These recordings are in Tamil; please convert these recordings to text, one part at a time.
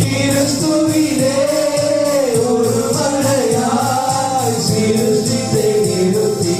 Kirustuviலே ஒரு மழையாய் சிருஷ்டித்தே நிறுத்தி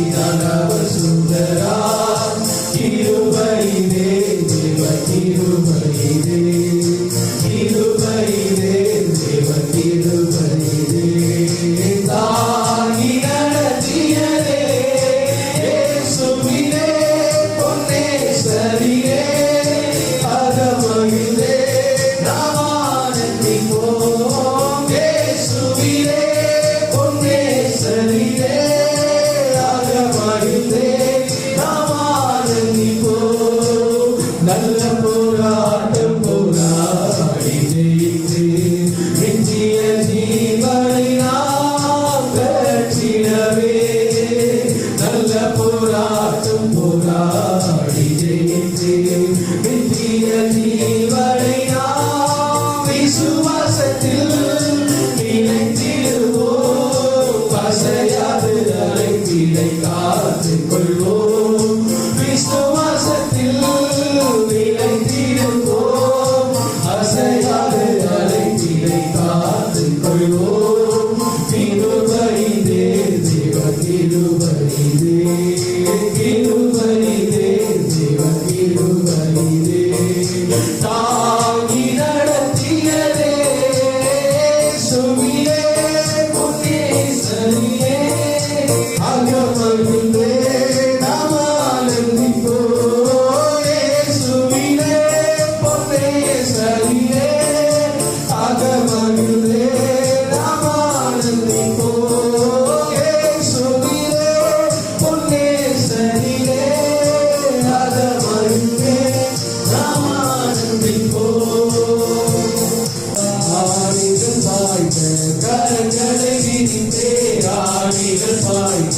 ஆணிகள் பாய்ந்த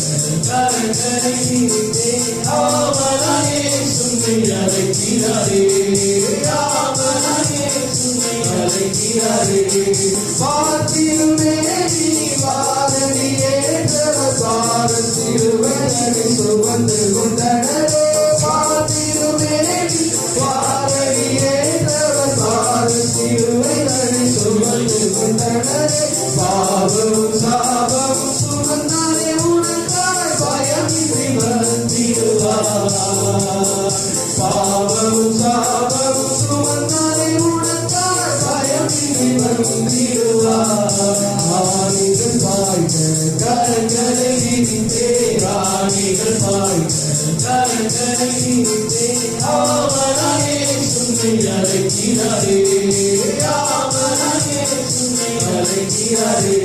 கரங்களை விரித்தே ஆவலாயே சுமை அழைக்கிறாரே ஆவலாயே சுமை அழைக்கிறாரே பார்த்திருமே நீ வாரடியே பாரத்திருவனை சுமந்து கொண்டனரே பார்த்திருமே நீ வாரடியே பாரத்திருவனை சுமந்து கொண்டனரே பாவம் சாபம் சுமந்தாரே உனக்காய் பயமின்றி வந்திடுவார் பாவம் சாபம் சுமந்தாரே உனக்காய் பயமின்றி வந்திடுவார் ஆணிகள் பாய்ந்த கரங்களை விரித்தே ஆணிகள் பாய்ந்த கரங்களை விரித்தே ஆவலாயே சுமை அழைக்கிறாரே ஆவலாயே சுமை அழைக்கிறாரே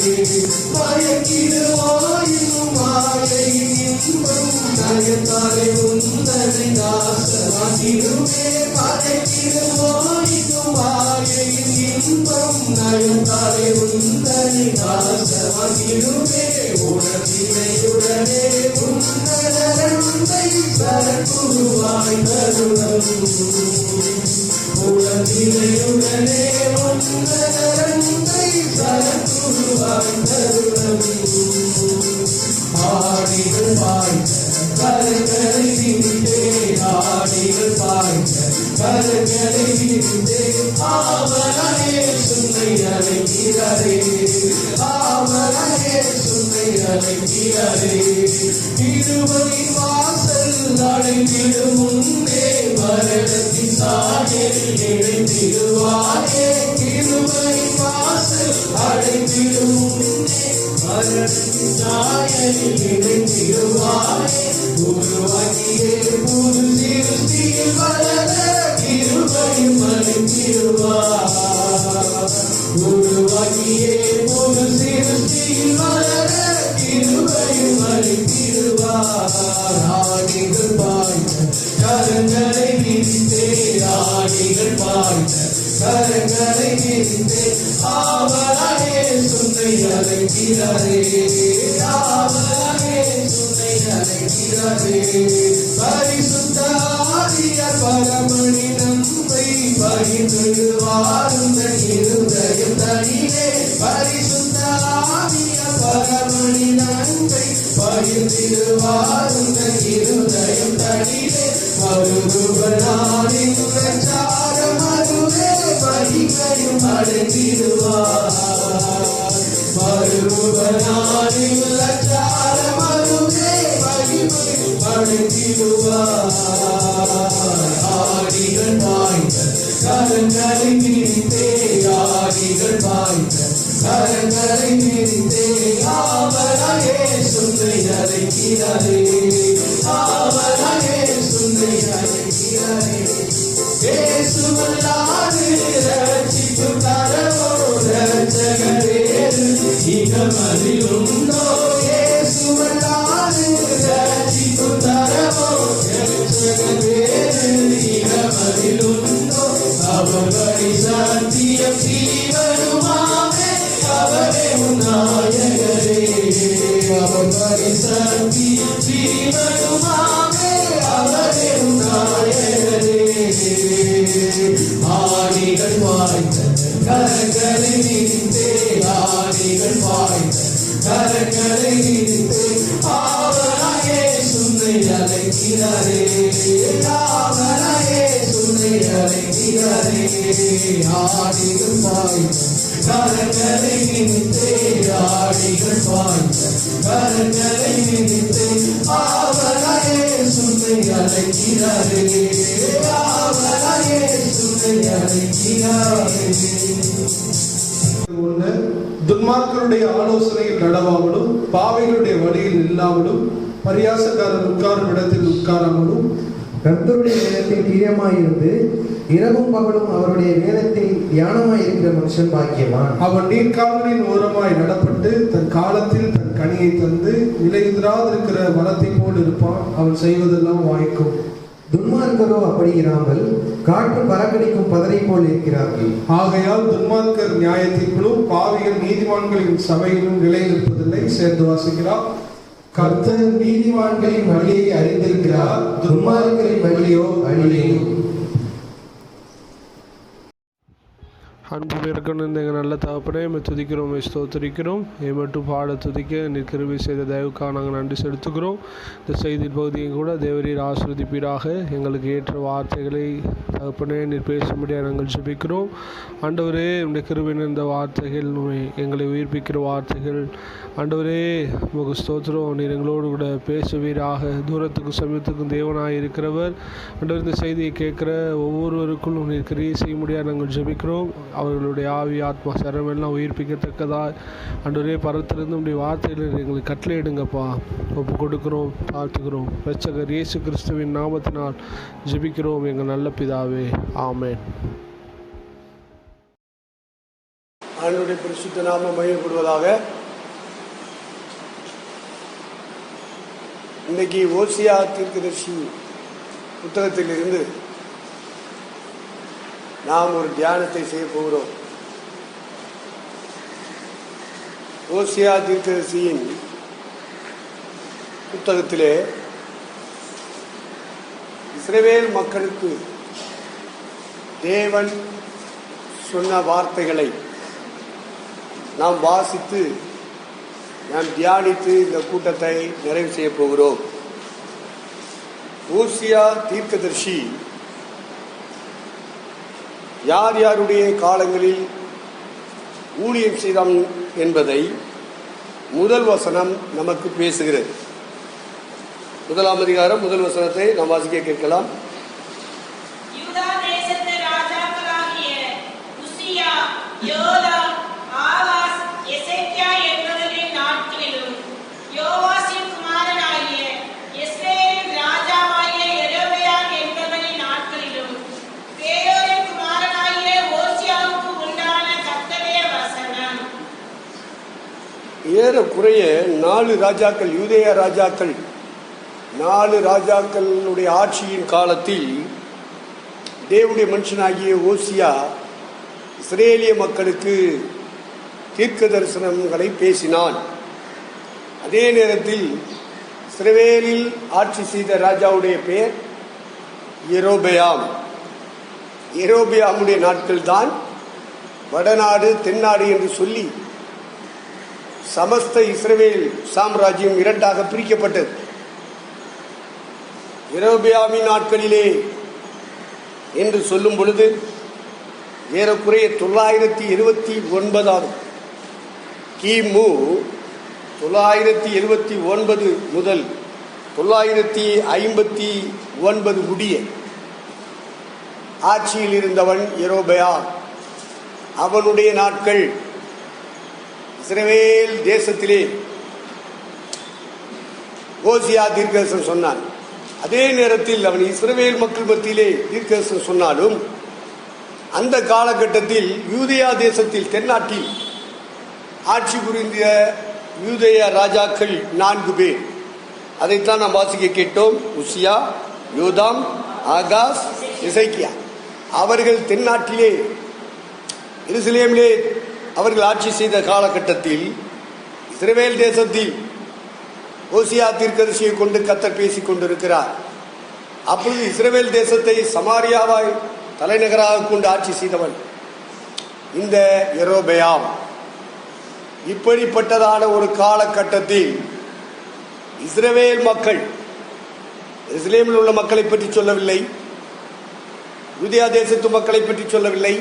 மயக்கிடுவாயும் மாயையின் இன்பம் நயத்தாலே உந்தனை நாசமாக்கிடுமே மயக்கிடுவாயும் மாயையின் இன்பம் நயத்தாலே உந்தனை நாசமாக்கிடுமே உடனே உன்னதரந்தை சரக்குருவாய் தருணம் உடனே உன்னதரந்தை சரக்குருவாய் தருணம் ஆடிகள் பாய்ந்த கரங்களை விரித்தே ஆடிகள் பாய்ந்த கரங்களை விரித்தே ஆவலாயே சுமை அழைக்கிறாரே ஆவலாயே சுமை அழைக்கிறாரே திருவடி வாசல் அடைந்திடும் முன்னே மரணத்தின் சாயலில் இணைந்திடுவாரே திருவடி வாசல் அடைந்திடும் முன்னே மரணத்தின் சாயலில் இணைந்திடுவாரே உருவாக்கியே புது சிறுத்தியில் வளர திருவடியும் அழைத்திடுவார் உருவாக்கியே புது சிறுத்தியில் வளர திருவடியும் அழைத்திடுவார் ஆணிகள் பாய்ந்த கரங்களை விரித்தே ஆணிகள் பாய்ந்த கரங்களை விரித்தே ஆவலாயே சுமை அழைக்கிறாரே ஆவலாயே சுமை அழைக்கிறாரே பரிசுத்த ஆவியார் பரமணி நம்மை பகிர்ந்திடுவாருந்த இருதயம் தனிலே பரிசுத்த ஆவியார் பரமணி நம்மை பகிர்ந்திடுவாருந்த இருதயம் தனிலே மறுபடியும் பிரச்சாரம் அதுவே பகிர்வையும் அடைந்திடுவார் மறுபடியும் பிரச்சாரம் அதுவே பகிர்வையும் அடைந்திடுவார் ஆடிகள் பாய்ந்த கரங்களை விரித்தே ஆடிகள் பாய்ந்த கரங்களை விரித்தே ஆவலாயே சுமை அழைக்கிறாரே ஆவலாயே சுமை அழைக்கிறாரே இயேசுவல்லாது ரட்சிப்பு தரவோ ரட்சகரேது இகமதில் உண்டோ இயேசுவல்லாது ரட்சிப்பு தரவோ ரட்சகரேது இகமதில் உண்டோ அவர் வழி சத்தியம் ஜீவனுமாமே அவரே நாயகரே அவர் வழி சத்தியம் ஜீவனுமாமே அவரே நாயகரே ஆணிகள் பாய்ந்த கரங்களை விரித்தே ஆணிகள் பாய்ந்த கரங்களை விரித்தே ஆவலாயே சுமை அழைக்கிறாரே ஆவலாயே சுமை அழைக்கிறாரே ஆணிகள் பாய்ந்த கரங்களை விரித்தே ஆணிகள் பாய்ந்த கரங்களை விரித்தே ஆவலாயே சுமை அழைக்கிறாரே ஆவலாயே சுமை அழைக்கிறாரே. துன்மார்க்கருடைய ஆலோசனையில் நடவாமலும் பாவிகளுடைய வழியில் இல்லாமலும் பரியாசக்காரர் உட்காரும் இடத்தில் உட்காராமலும் கர்த்தருடைய வேதத்தில் பிரியமாயிருந்து இரவும் பகலும் அவருடைய வேதத்தில் தியானமாயிருக்கிற மனுஷன் பாக்கியவான். அவன் நீர்க்கால்களின் ஓரமாய் நடப்பட்டு தன் காலத்தில் தன் கனியை தந்து இலையுதிராதிருக்கிற மரத்தை போல் இருப்பான். அவன் செய்வதெல்லாம் வாய்க்கும். துன்மார்க்கரோ அப்படி இராமல் காற்று பறக்கடிக்கும் பதரை போல் இருக்கிறார்கள். ஆகையால் துன்மார்க்கர் நியாய தீர்ப்பிலும் பாவிகள் நீதிமான்களின் சபையிலும் நிலைநிற்பதில்லை. சேர்ந்து வாசிக்கிறார். கர்த்தர் நீதிமான்களின் வழியை அறிந்திருக்கிறார், துன்மார்க்கரின் வழியோ அழியும். அன்பு பேருக்கணும் எங்கள் நல்ல தகப்பனே துதிக்கிறோம், ஸ்தோத்திரிக்கிறோம். மட்டும் பாட துதிக்க நீர் கிருபை செய்த தயவுக்காக நாங்கள் நன்றி செலுத்துகிறோம். இந்த செய்தி பகுதியும் கூட தேவரீர் ஆசீர்வதிப்பீராக. எங்களுக்கு ஏற்ற வார்த்தைகளை தகப்பனே நீர் பேசும்படியாக நாங்கள் ஜெபிக்கிறோம். ஆண்டவரே உடைய கிருபை நிறைந்த வார்த்தைகள், எங்களை உயிர்ப்பிக்கிற வார்த்தைகள். ஆண்டவரே உமக்கு ஸ்தோத்திரம். நீர் எங்களோடு கூட பேசுவீராக. தூரத்துக்கும் சமயத்துக்கும் தேவனாக இருக்கிறவர். ஆண்டவர் இந்த செய்தியை கேட்குற ஒவ்வொருவருக்குள்ளும் நீர் கிரியை செய்ய முடியாது நாங்கள் ஜெபிக்கிறோம். அவர்களுடைய ஆவி ஆத்மா சரமெல்லாம் உயிர்ப்பிக்கத்தக்கதா ஆண்டவரே பரத்திலிருந்து உடைய வார்த்தைகள் எங்களுக்கு கட்டளையிடுங்கப்பா. ஒப்பு கொடுக்கிறோம், தாழ்த்துக்கிறோம். இரட்சகர் இயேசு கிறிஸ்துவின் நாமத்தினால் ஜெபிக்கிறோம் எங்கள் நல்ல பிதாவே, ஆமென். ஆண்டவருடைய பரிசுத்த நாமம் மகிமைப்படுவதாக. இன்னைக்கு ஓசியா தீர்க்கதரிசி புத்தகத்திலிருந்து நாம் ஒரு தியானத்தை செய்ய போகிறோம். ஓசியா தீர்க்கதரிசியின் புத்தகத்திலே இஸ்ரவேல் மக்களுக்கு தேவன் சொன்ன வார்த்தைகளை நாம் வாசித்து நாம் தியானித்து இந்த கூட்டத்தை நிறைவு செய்ய போகிறோம். ஓசியா தீர்க்கதரிசி யார் யாருடைய காலங்களில் ஊழியம் செய்தான் என்பதை முதல் வசனம் நமக்கு பேசுகிறது. 1ஆம் அதிகாரம் 1 வசனத்தை நாம் வாசிக்க கேட்கலாம். யூதா தேசத்து ராஜாக்களாகிய உசியா, யோதாம், ஆகாஸ், எசேக்கியா என்பவர்களின் நாட்களிலும் யோவாசின் குமாரனாகிய எஸ்ரேலின் ராஜாவாகிய யெரொபெயாம் என்பவரின் நாட்களிலும் பேயோரின் குமாரனாகிய ஓசியாவுக்கு உண்டான கர்த்தருடைய வசனம். ஏறக்குறைய 4 ராஜாக்கள், யூதேய ராஜாக்கள், 4 ராஜாக்களுடைய ஆட்சியின் காலத்தில் தேவனுடைய மனுஷனாகிய ஓசியா இஸ்ரேலிய மக்களுக்கு தீர்க்க தரிசனங்களை பேசினான். அதே நேரத்தில் இஸ்ரவேலில் ஆட்சி செய்த ராஜாவுடைய பெயர் யெரொபெயாம். யெரொபெயாமுடைய நாட்கள் தான் வடநாடு தென்னாடு என்று சொல்லி சமஸ்த இஸ்ரவேல் சாம்ராஜ்யம் 2ஆக பிரிக்கப்பட்டது. யெரொபெயாமின் நாட்களிலே என்று சொல்லும் பொழுது ஏறக்குறைய 979 கிமு 979 முதல் 959 முடிய ஆட்சியில் இருந்தவன் யெரொபெயாம். அவனுடைய நாட்கள் இஸ்ரவேல் தேசத்திலே ஓசியா தீர்க்கதரிசனம் சொன்னான். அதே நேரத்தில் அவன் இஸ்ரவேல் மக்கள் மத்தியிலே தீர்க்கதரிசனம் சொன்னாலும் அந்த காலகட்டத்தில் யூதேயா தேசத்தில் தென்னாட்டில் ஆட்சி புரிந்த யூதேய ராஜாக்கள் 4 பேர். அதைத்தான் நாம் வாசிக்க கேட்டோம். உசியா, யோதாம், ஆகாஸ், எசேக்கியா. அவர்கள் தென்னாட்டிலே எருசலேமிலே அவர்கள் ஆட்சி செய்த காலகட்டத்தில் இஸ்ரவேல் தேசத்தில் ஓசியா தீர்க்கதரிசியை கொண்டு கர்த்தர் பேசிக் கொண்டிருக்கிறார். அப்பொழுது இஸ்ரவேல் தேசத்தை சமாரியாவாய் தலைநகராக கொண்டு ஆட்சி செய்தவன் இந்த யெரொபெயாம். இப்படிப்பட்டதான ஒரு காலகட்டத்தில் இஸ்ரவேல் மக்கள், எருசலேமில் உள்ள மக்களை பற்றி சொல்லவில்லை, யூதேயா தேசத்து மக்களை பற்றி சொல்லவில்லை,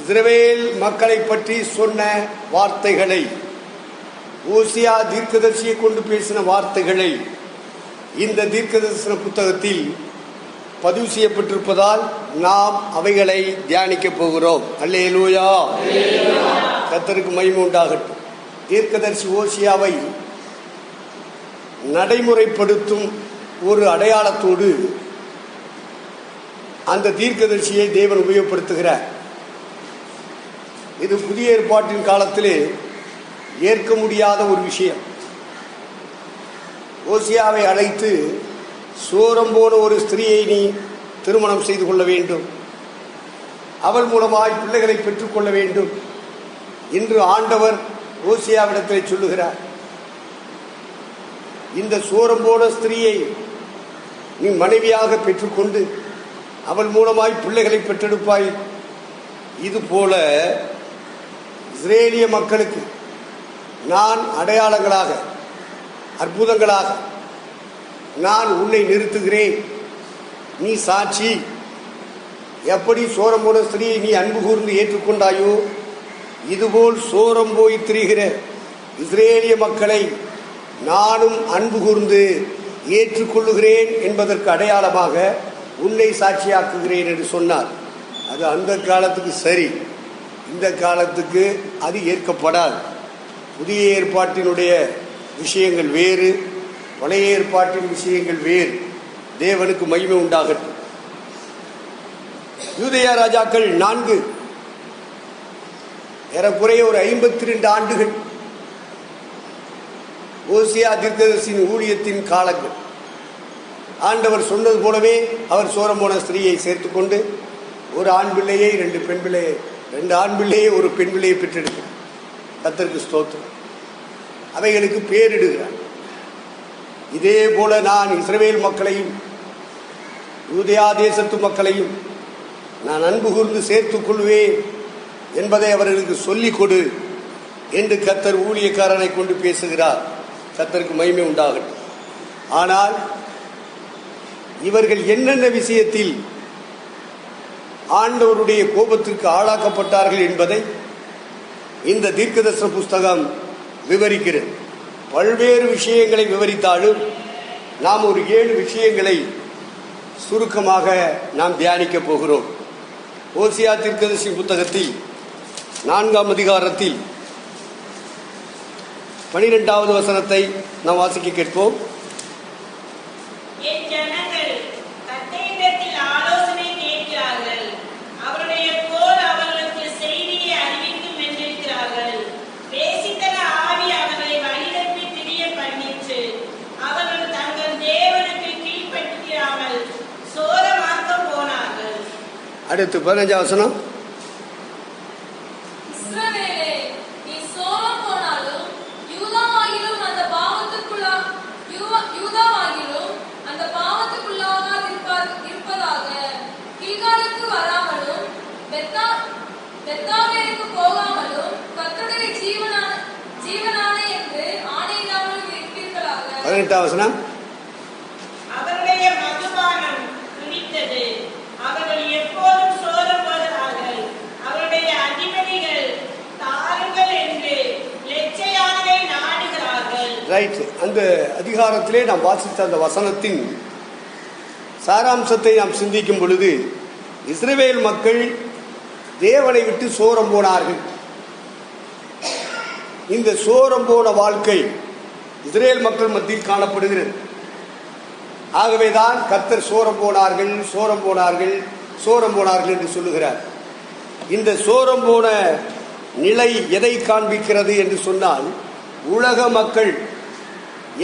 இஸ்ரவேல் மக்களை பற்றி சொன்ன வார்த்தைகளை, ஓசியா தீர்க்கதரிசியை கொண்டு பேசின வார்த்தைகளை இந்த தீர்க்கதரிசன புத்தகத்தில் பதிவு செய்யப்பட்டிருப்பதால் நாம் அவைகளை தியானிக்க போகிறோம். அல்லேலூயா, கர்த்தருக்கு மகிமை உண்டாகட்டும். தீர்க்கதரிசி ஓசியாவை நடைமுறைப்படுத்தும் ஒரு அடையாளத்தோடு அந்த தீர்க்கதரிசியை தேவன் உபயோகப்படுத்துகிறார். இது புதிய ஏற்பாட்டின் காலத்திலே ஏற்க முடியாத ஒரு விஷயம். ஓசியாவை அழைத்து சோரம் போன ஒரு ஸ்திரீயை நீ திருமணம் செய்து கொள்ள வேண்டும், அவள் மூலமாய் பிள்ளைகளை பெற்றுக்கொள்ள வேண்டும் என்று ஆண்டவர் ஓசியாவிடத்தில் சொல்லுகிறார். இந்த சோரம் போன ஸ்திரீயை நீ மனைவியாக பெற்றுக்கொண்டு அவள் மூலமாய் பிள்ளைகளை பெற்றெடுப்பாய். இது போல இஸ்ரேலிய மக்களுக்கு நான் அடையாளங்களாக, அற்புதங்களாக நான் உன்னை நிறுத்துகிறேன், நீ சாட்சி. எப்படி சோரம் போன ஸ்திரீயை நீ அன்பு கூர்ந்து ஏற்றுக்கொண்டாயோ, இதுபோல் சோரம் போய் திரிகிற இஸ்ரேலிய மக்களை நானும் அன்பு கூர்ந்து ஏற்றுக்கொள்ளுகிறேன் என்பதற்கு அடையாளமாக உன்னை சாட்சியாக்குகிறேன் என்று சொன்னார். அது அந்த காலத்துக்கு சரி, இந்த காலத்துக்கு அது ஏற்கப்படாது. புதிய ஏற்பாட்டினுடைய விஷயங்கள் வேறு, பழைய ஏற்பாட்டின் விஷயங்கள் வேறு. தேவனுக்கு மகிமை உண்டாகட்டும். யூதேயா ராஜாக்கள் 4 ஏறக்குறைய ஒரு 52 ஆண்டுகள் ஓசியா தீர்க்கதரிசியின் ஊழியத்தின் காலங்கள். ஆண்டவர் சொன்னது போலவே அவர் சோரம் போன ஸ்திரீயை சேர்த்துக்கொண்டு ஒரு ஆண் பிள்ளையை 2 பெண் பிள்ளையை, 2 ஆண் பிள்ளையை ஒரு பெண் பிள்ளையை பெற்றெடுக்கிறார். கர்த்தருக்கு ஸ்தோத்திரம். அவைகளுக்கு பேரிடுகிறார். இதே போல நான் இஸ்ரவேல் மக்களையும் யூதேயா தேசத்து மக்களையும் நான் அன்பு கூர்ந்து சேர்த்துக் கொள்வேன் என்பதை அவர்களுக்கு சொல்லிக் கொடு என்று கர்த்தர் ஊழியக்காரனை கொண்டு பேசுகிறார். கர்த்தருக்கு மகிமை உண்டாகட்டும். ஆனால் இவர்கள் என்னென்ன விஷயத்தில் ஆண்டவருடைய கோபத்திற்கு ஆளாக்கப்பட்டார்கள் என்பதை இந்த தீர்க்கதரிசன புஸ்தகம் விவரிக்கிறது. பல்வேறு விஷயங்களை விவரித்தாலும் நாம் ஒரு 7 விஷயங்களை சுருக்கமாக நாம் தியானிக்க போகிறோம். ஓசியா தீர்க்கதரிசி புத்தகத்தில் 4ஆம் அதிகாரத்தில் 12வது வசனத்தை நாம் வாசிக்க கேட்போம். என் ஜனங்கள் கர்த்தரிடத்தில் ஆலோசனை கேட்கிறார்கள், அவருடைய கோல் அவர்களுக்கு செய்தியை அறிவிக்கும் என்றிருக்கிறார்கள். பேசித்தன ஆவி அவர்களை வழிநடத்தி திரிய பண்ணிற்று. அவர்கள் தங்கள் தேவனுக்கு கீழ்ப்படியாமல் சோரமாக்க போனார்கள். அடுத்து 15வது வசனம். வசனம். அவருடைய மதுபானம் குடித்தது, அவர்கள் எப்போதும் சோரம் போகிறார்கள். அவருடைய அதிபதிகள் தாருங்கள் என்று லட்சையானதை நாடுகிறார்கள். ரைட். அந்த அதிகாரத்திலே நாம் வாசித்த அந்த வசனத்தின் சாராம்சத்தை நாம் சிந்திக்கும் பொழுது, இஸ்ரவேல் மக்கள் தேவனை விட்டு சோரம் போனார்கள். இந்த சோரம் போன வாழ்க்கை இஸ்ரேல் மக்கள் மத்தியில் காணப்படுகிறது. ஆகவேதான் கர்த்தர் சோரம் போனார்கள், சோரம் போனார்கள், சோரம் போனார்கள் என்று சொல்லுகிறார். இந்த சோரம் போன நிலை எதை காண்பிக்கிறது என்று சொன்னால், உலக மக்கள்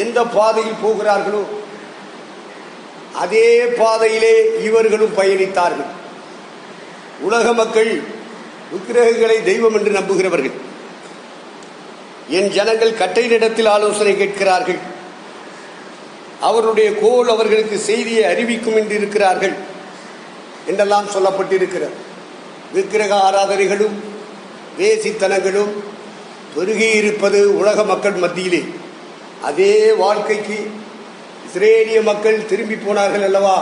எந்த பாதையில் போகிறார்களோ அதே பாதையிலே இவர்களும் பயணித்தார்கள். உலக மக்கள் விக்கிரகங்களை தெய்வம் என்று நம்புகிறவர்கள். என் ஜனங்கள் கட்டையினிடத்தில் ஆலோசனை கேட்கிறார்கள், அவருடைய கோல் அவர்களுக்கு செய்தியை அறிவிக்கும் என்று இருக்கிறார்கள் என்றெல்லாம் சொல்லப்பட்டிருக்கிறது. விக்கிரக ஆராதனைகளும் வேசித்தனங்களும் பெருகி இருப்பது உலக மக்கள் மத்தியிலே. அதே வாழ்க்கைக்கு இஸ்ரேலிய மக்கள் திரும்பி போனார்கள் அல்லவா,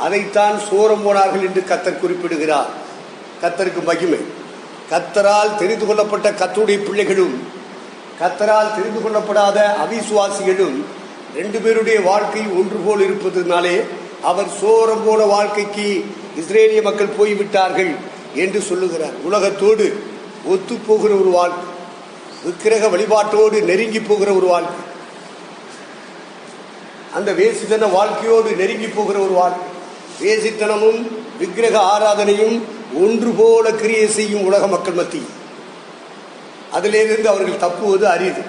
அதைத்தான் சோரம் போனார்கள் என்று கர்த்தர் குறிப்பிடுகிறார். கர்த்தருக்கு மகிமை. கர்த்தரால் தெரிந்து கொள்ளப்பட்ட கர்த்தருடைய பிள்ளைகளும் கர்த்தரால் தெரிந்து கொள்ளப்படாத அவிசுவாசிகளும் 2 பேருடைய வாழ்க்கை ஒன்று போல் இருப்பதனாலே அவர் சோரம் போன வாழ்க்கைக்கு இஸ்ரேலிய மக்கள் போய்விட்டார்கள் என்று சொல்லுகிறார். உலகத்தோடு ஒத்து போகிற ஒரு வாழ்க்கை, விக்கிரக வழிபாட்டோடு நெருங்கி போகிற ஒரு வாழ்க்கை, அந்த வேசித்தன வாழ்க்கையோடு நெருங்கி போகிற ஒரு வாழ்க்கை. வேசித்தனமும் விக்கிரக ஆராதனையும் ஒன்று போல கிரியை செய்யும் உலக மக்கள் மத்தியில் அதிலிருந்து அவர்கள் தப்புவது அரிது.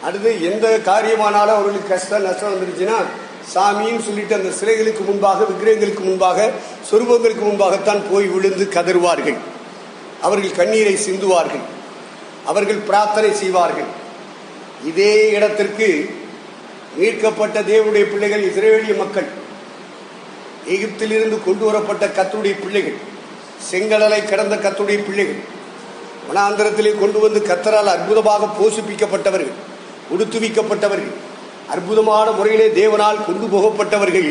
அடுத்து எந்த காரியமானாலும் அவர்களுக்கு கஷ்டம் நஷ்டம் வந்துருச்சுன்னா சாமின்னு சொல்லிட்டு அந்த சிலைகளுக்கு முன்பாக, விக்கிரகங்களுக்கு முன்பாக, சொரூபங்களுக்கு முன்பாகத்தான் போய் விழுந்து கதறுவார்கள். அவர்கள் கண்ணீரை சிந்துவார்கள், அவர்கள் பிரார்த்தனை செய்வார்கள். இதே இடத்திற்கு மீட்கப்பட்ட தேவனுடைய பிள்ளைகள், இஸ்ரவேலிய மக்கள், எகிப்திலிருந்து கொண்டு வரப்பட்ட கர்த்தருடைய பிள்ளைகள், செங்கடலை கடந்த கர்த்தருடைய பிள்ளைகள், வனாந்தரத்திலே கொண்டு வந்து கர்த்தரால் அற்புதமாக போஷிப்பிக்கப்பட்டவர்கள், உடுத்துவிக்கப்பட்டவர்கள், அற்புதமான முறையிலே தேவனால் கொண்டு போகப்பட்டவர்கள்,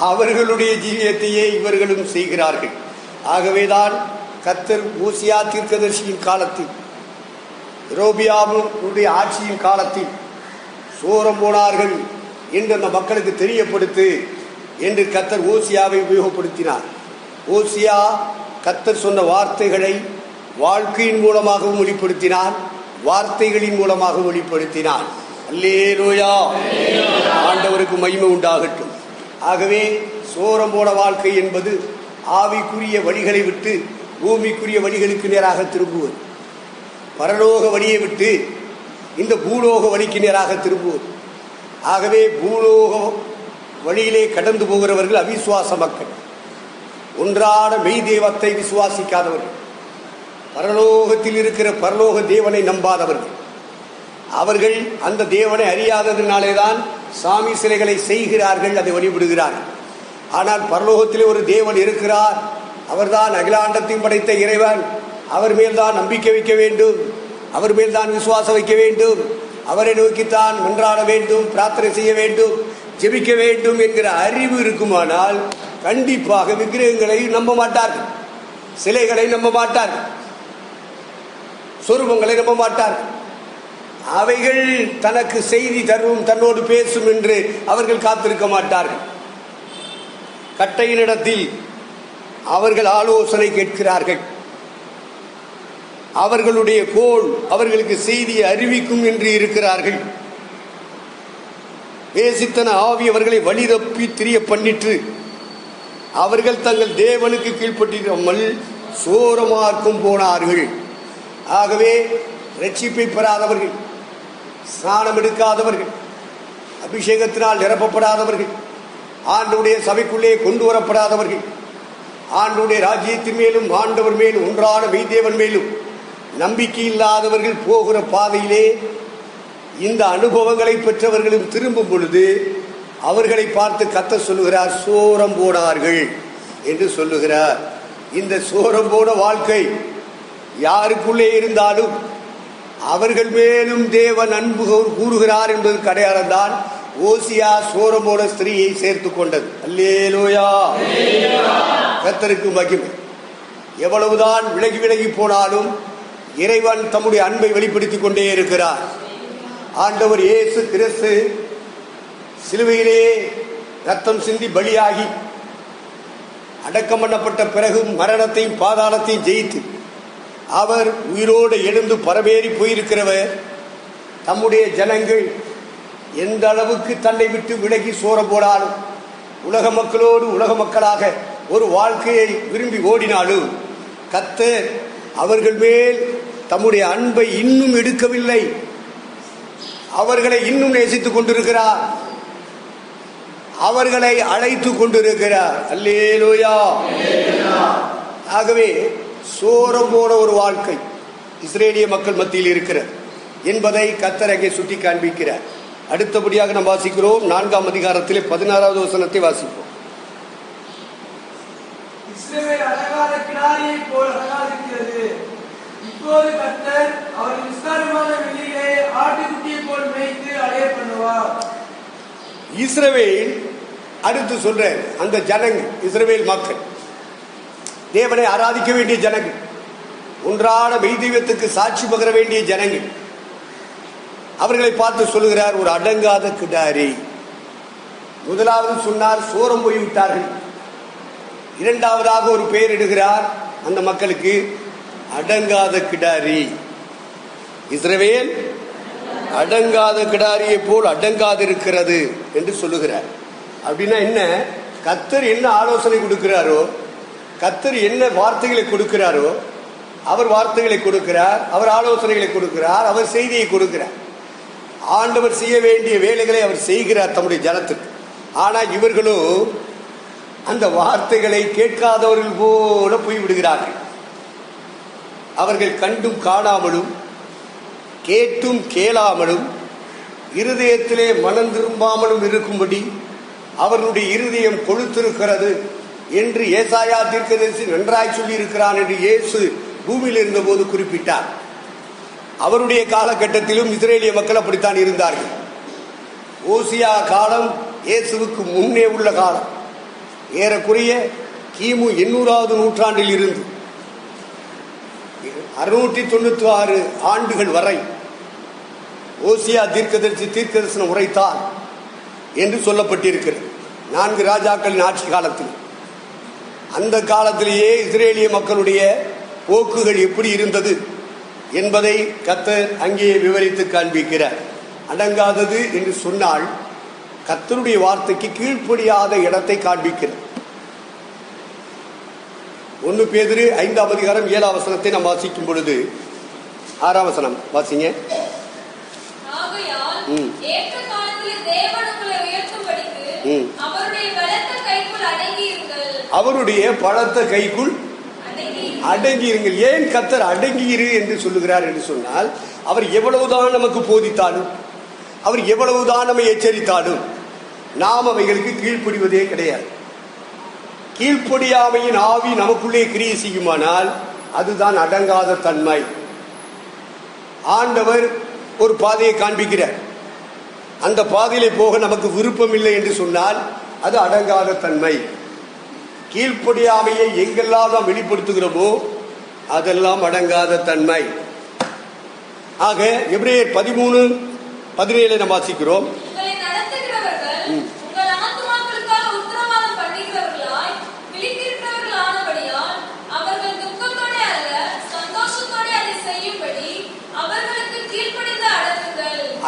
அவர்களுடைய ஜீவியத்தையே இவர்களும் செய்கிறார்கள். ஆகவேதான் கர்த்தர் ஓசியா தீர்க்கதரிசியின் காலத்தில், ரோபியாவுடைய ஆட்சியின் காலத்தில் சோரம் போனார்கள் என்று அந்த மக்களுக்கு தெரியப்படுத்து என்று கர்த்தர் ஓசியாவை உபயோகப்படுத்தினார். ஓசியா கர்த்தர் சொன்ன வார்த்தைகளை வாழ்க்கையின் மூலமாகவும் வெளிப்படுத்தினார், வார்த்தைகளின் மூலமாக வெளிப்படுத்தினார். அல்லேலூயா, ஆண்டவருக்கு மகிமை உண்டாகட்டும். ஆகவே சோரம் போன வாழ்க்கை என்பது ஆவிக்குரிய வழிகளை விட்டு பூமிக்குரிய வழிகளுக்கு நேராக திரும்புவது, பரலோக வழியை விட்டு இந்த பூலோக வழிக்கு நேராக திரும்புவது. ஆகவே பூலோக வழியிலே கடந்து போகிறவர்கள் அவிசுவாச மக்கள், ஒன்றான மெய் தெய்வத்தை விசுவாசிக்காதவர்கள், பரலோகத்தில் இருக்கிற பரலோக தேவனை நம்பாதவர்கள். அவர்கள் அந்த தேவனை அறியாததினாலே தான் சாமி சிலைகளை செய்கிறார்கள், அதை வழிபடுகிறார்கள். ஆனால் பரலோகத்திலே ஒரு தேவன் இருக்கிறார், அவர்தான் அகிலாண்டத்தையும் படைத்த இறைவன். அவர் மேல்தான் நம்பிக்கை வைக்க வேண்டும், அவர் மேல்தான் விசுவாசம் வைக்க வேண்டும், அவரை நோக்கித்தான் மன்றாட வேண்டும், பிரார்த்தனை செய்ய வேண்டும், ஜெபிக்க வேண்டும் என்கிற அறிவு இருக்குமானால் கண்டிப்பாக விக்கிரகங்களை நம்ப மாட்டார்கள், சிலைகளை நம்ப மாட்டார்கள், சொரூபங்களை நம்ப மாட்டார்கள். அவைகள் தனக்கு செய்தி தரும், தன்னோடு பேசும் என்று அவர்கள் காத்திருக்க மாட்டார்கள். கட்டையினிடத்தில் அவர்கள் ஆலோசனை கேட்கிறார்கள், அவர்களுடைய கோல் அவர்களுக்கு செய்தியை அறிவிக்கும் என்று இருக்கிறார்கள். பேசித்தன ஆவி அவர்களை வழி தப்பி திரிய பண்ணிற்று. அவர்கள் தங்கள் தேவனுக்கு கீழ்ப்பட்டிருக்காமல் சோரமார்க்கும் போனார்கள். ஆகவே ரட்சிப்பை பெறாதவர்கள், ஸ்நானம் எடுக்காதவர்கள், அபிஷேகத்தினால் நிரப்பப்படாதவர்கள், ஆண்டவருடைய சபைக்குள்ளே கொண்டு வரப்படாதவர்கள், ஆண்டவருடைய ராஜ்யத்தின் மேலும் ஆண்டவர் மேலும் ஒன்றான மெய்தேவன் மேலும் நம்பிக்கை இல்லாதவர்கள் போகிற பாதையிலே இந்த அனுபவங்களை பெற்றவர்களும் திரும்பும் பொழுது அவர்களை பார்த்து கர்த்தர் சொல்லுகிறார், சோரம் போனார்கள் என்று சொல்லுகிறார். இந்த சோரம் போன வாழ்க்கை யாருக்குள்ளே இருந்தாலும் அவர்கள் மேலும் தேவன் அன்பு கூறுகிறார் என்பதற்கு அடையாளம் தான் ஓசியா சோரம் போன ஸ்திரீயை சேர்த்து கொண்டது. அல்லேலூயா, கர்த்தருக்கு மகிமை. எவ்வளவுதான் விலகி விலகி போனாலும் இறைவன் தம்முடைய அன்பை வெளிப்படுத்திக் கொண்டே இருக்கிறார். ஆண்டவர் இயேசு கிறிஸ்து சிலுவையிலே ரத்தம் சிந்தி பலியாகி அடக்கம் பண்ணப்பட்ட பிறகு மரணத்தையும் பாதாளத்தையும் ஜெயித்து அவர் உயிரோடு எழுந்து பரவேறி போயிருக்கிறவர் தம்முடைய ஜனங்கள் எந்த அளவுக்கு தன்னை விட்டு விலகி சோரம் போனாலும், உலக மக்களோடு உலக மக்களாக ஒரு வாழ்க்கையை விரும்பி ஓடினாலும் கர்த்தர் அவர்கள் மேல் தம்முடைய அன்பை இன்னும் எடுக்கவில்லை. அவர்களை இன்னும் நேசித்துக் கொண்டிருக்கிறார், அவர்களை அழைத்து கொண்டிருக்கிறார். அல்லேலூயா. ஆகவே சோரம் போன ஒரு வாழ்க்கை இஸ்ரேலிய மக்கள் மத்தியில் இருக்கிறது என்பதை கர்த்தர் அங்கே சுட்டி காண்பிக்கிறார். அடுத்தபடியாக நாம் வாசிக்கிறோம் 4ஆம் அதிகாரத்திலே 16வது வசனத்தை வாசிப்போம். இஸ்ரவேல் அழகான கிடாரியை போல் அழகாதிருக்கிறது. இப்போது கர்த்தர் அவர்கள் விஸ்தாரமான வெளியிலே ஆட்டுக்குட்டியை போல் மேய்த்து அடைய பண்ணுவார். இஸ்ரவேல் அடுத்து சொல்ற அந்த ஜனங்கள், இஸ்ரவேல் மக்கள் தேவனை ஆராதிக்க வேண்டிய ஜனங்கள், ஒன்றான மெய் தெய்வத்துக்கு சாட்சி பகர வேண்டிய ஜனங்கள். அவர்களை பார்த்து சொல்லுகிறார், ஒரு அடங்காத கிடாரி. முதலாவது சொன்னார் சோரம் போய்விட்டார்கள். இரண்டாவதாக ஒரு பெயர் இடுகிறார் அந்த மக்களுக்கு, அடங்காத கிடாரி. இஸ்ரவேல் அடங்காத கிடாரியை போல் அடங்காது இருக்கிறது என்று சொல்லுகிறார். அப்படின்னா என்ன? கர்த்தர் என்ன ஆலோசனை கொடுக்கிறாரோ, கர்த்தர் என்ன வார்த்தைகளை கொடுக்கிறாரோ அவர் வார்த்தைகளை கொடுக்கிறார், அவர் ஆலோசனைகளை கொடுக்கிறார், அவர் செய்தியை கொடுக்கிறார். ஆண்டவர் செய்ய வேண்டிய வேலைகளை அவர் செய்கிறார் தம்முடைய ஜனத்துக்கு. ஆனால் இவர்களோ அந்த வார்த்தைகளை கேட்காதவர்கள் போல போய்விடுகிறார்கள். அவர்கள் கண்டும் காணாமலும் கேட்டும் கேளாமலும் இருதயத்திலே மனம் திரும்பாமலும் இருக்கும்படி அவர்களுடைய இருதயம் கொழுத்திருக்கிறது என்று ஏசாயா தீர்க்கதரிசி நன்றாய் சொல்லி இருக்கிறான் என்று இயேசு பூமியில் இருந்தபோது குறிப்பிட்டார். அவருடைய காலகட்டத்திலும் இஸ்ரேலிய மக்கள் அப்படித்தான் இருந்தார்கள். ஓசியா காலம் இயேசுவுக்கு முன்னே உள்ள காலம். ஏறக்குறைய கிமு 800வது நூற்றாண்டில் இருந்து 696 ஆண்டுகள் வரை ஓசியா தீர்க்கதரிசி தீர்க்கதரிசனம் உரைத்தார் என்று சொல்லப்பட்டிருக்கிறது. 4 ராஜாக்களின் ஆட்சி காலத்தில். அந்த காலத்திலேயே இஸ்ரேலிய மக்களுடைய போக்குகள் எப்படி இருந்தது என்பதை கர்த்தர் அங்கே விவரித்து காண்பிக்கிறார். அடங்காதது என்று சொன்னால் கர்த்தருடைய வார்த்தைக்கு கீழ்ப்படியாத இடத்தை காண்பிக்கிறார். 1 பேதுரு 5ஆம் அதிகாரம் 7ஆம் வசனத்தை நாம் வாசிக்கும் பொழுது 6ஆம் வசனம் வாசிங்க. அவருடைய பலத்த கைக்குள் அடங்கி இருங்கள். ஏன் கர்த்தர் அடங்கியிரு என்று சொல்லுகிறார் என்று சொன்னால், அவர் எவ்வளவுதான் நமக்கு போதித்தாலும், அவர் எவ்வளவுதான் நம்மை எச்சரித்தாலும் நாம் அவைகளுக்கு கீழ்ப்படிவதே கிடையாது. கீழ்ப்படியாமையின் ஆவி நமக்குள்ளே கிரியை செய்யுமானால் அதுதான் அடங்காத தன்மை. ஆண்டவர் ஒரு பாதையை காண்பிக்கிறார். அந்த பாதையிலே போக நமக்கு விருப்பம் இல்லை என்று சொன்னால் அது அடங்காத தன்மை. கீழ்ப்படியாமையை எங்கெல்லாம் நாம் வெளிப்படுத்துகிறோமோ அதெல்லாம் அடங்காத தன்மை. ஆக எபிரேயர் 13:17 நாம் வாசிக்கிறோம்.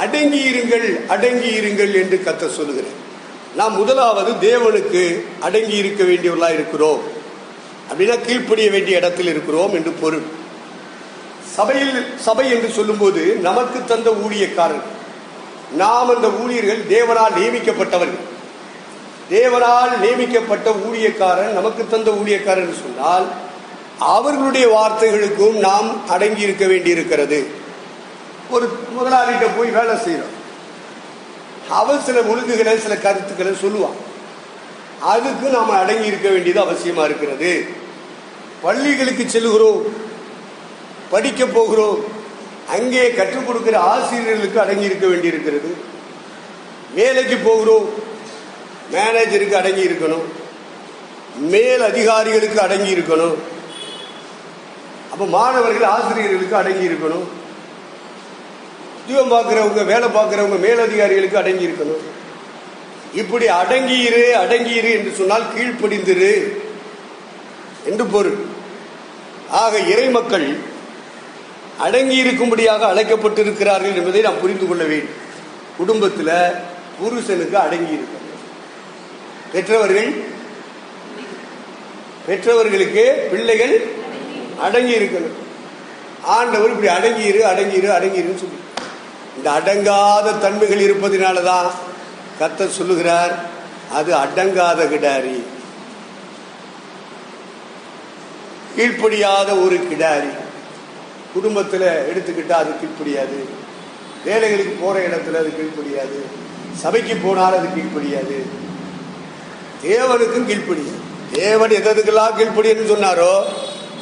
அடங்கி இருங்கள், அடங்கி இருங்கள் என்று கர்த்தர் சொல்லுகிறார். நாம் முதலாவது தேவனுக்கு அடங்கி இருக்க வேண்டியவர்களாக இருக்கிறோம். அப்படின்னா கீழ்ப்படிய வேண்டிய இடத்தில் இருக்கிறோம் என்று பொருள். சபை என்று சொல்லும்போது நமக்கு தந்த ஊழியக்காரர்கள், நாம் அந்த ஊழியர்கள் தேவனால் நியமிக்கப்பட்டவர்கள். தேவனால் நியமிக்கப்பட்ட ஊழியக்காரன் நமக்கு தந்த ஊழியக்காரன் சொன்னால் அவர்களுடைய வார்த்தைகளுக்கும் நாம் அடங்கி இருக்க வேண்டி இருக்கிறது. ஒரு முதலாளிகிட்ட போய் வேலை செய்யறோம். அவன் சில ஒழுங்குகளை சில கருத்துக்களை சொல்லுவான். அதுக்கு நாம் அடங்கி இருக்க வேண்டியது அவசியமா இருக்கிறது. பள்ளிகளுக்கு செல்லுகிறோம், படிக்க போகிறோம், அங்கே கற்றுக் கொடுக்கிற ஆசிரியர்களுக்கு அடங்கி இருக்க வேண்டி இருக்கிறது. வேலைக்கு போகிறோம், மேனேஜருக்கு அடங்கி இருக்கணும், மேல் அதிகாரிகளுக்கு அடங்கி இருக்கணும். அப்ப மாணவர்கள் ஆசிரியர்களுக்கு அடங்கி இருக்கணும். உத்தியோகம் பார்க்கிறவங்க, வேலை பார்க்கிறவங்க மேலதிகாரிகளுக்கு அடங்கி இருக்கணும். இப்படி அடங்கியிரு அடங்கியிரு என்று சொன்னால் கீழ்ப்படிந்திரு என்று பொருள். ஆக இறை மக்கள் அடங்கி இருக்கும்படியாக அழைக்கப்பட்டிருக்கிறார்கள் என்பதை நாம் புரிந்து கொள்ள வேண்டும். குடும்பத்தில் புருஷனுக்கு அடங்கி இருக்கணும். பெற்றவர்களுக்கு பிள்ளைகள் அடங்கி இருக்கணும். ஆண்டவர் இப்படி அடங்கியிரு அடங்கியிரு அடங்கியிருன்னு சொல்லி இந்த அடங்காத தன்மைகள் இருப்பதனாலதான் கர்த்தர் சொல்லுகிறார், அது அடங்காத கிடாரி, கீழ்ப்படியாத ஒரு கிடாரி. குடும்பத்தில் எடுத்துக்கிட்டா அது கீழ்ப்படியாது, வேலைகளுக்கு போற இடத்துல அது கீழ்ப்படியாது, சபைக்கு போனால் அது கீழ்ப்படியாது, தேவனுக்கும் கீழ்ப்படியாது. தேவன் எதுக்கெல்லாம் கீழ்ப்படியன்னு சொன்னாரோ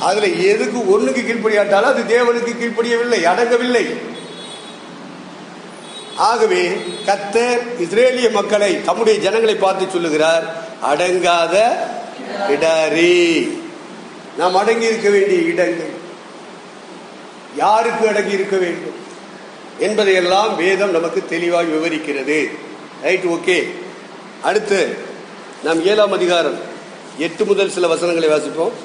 அதுல எதுக்கு ஒண்ணுக்கு கீழ்ப்படியாட்டாலும் அது தேவனுக்கு கீழ்ப்படியவில்லை, அடங்கவில்லை. ஆகவே கர்த்தர் இஸ்ரேலிய மக்களை, தம்முடைய ஜனங்களை பார்த்து சொல்லுகிறார், அடங்காத கிடாரி. நாம் அடங்கி இருக்க வேண்டிய இடங்கள், யாருக்கு அடங்கி இருக்க வேண்டும் என்பதையெல்லாம் வேதம் நமக்கு தெளிவாக விவரிக்கிறது. Right, okay. அடுத்து நாம் 7ஆம் அதிகாரம் 8 முதல் சில வசனங்களை வாசிப்போம்.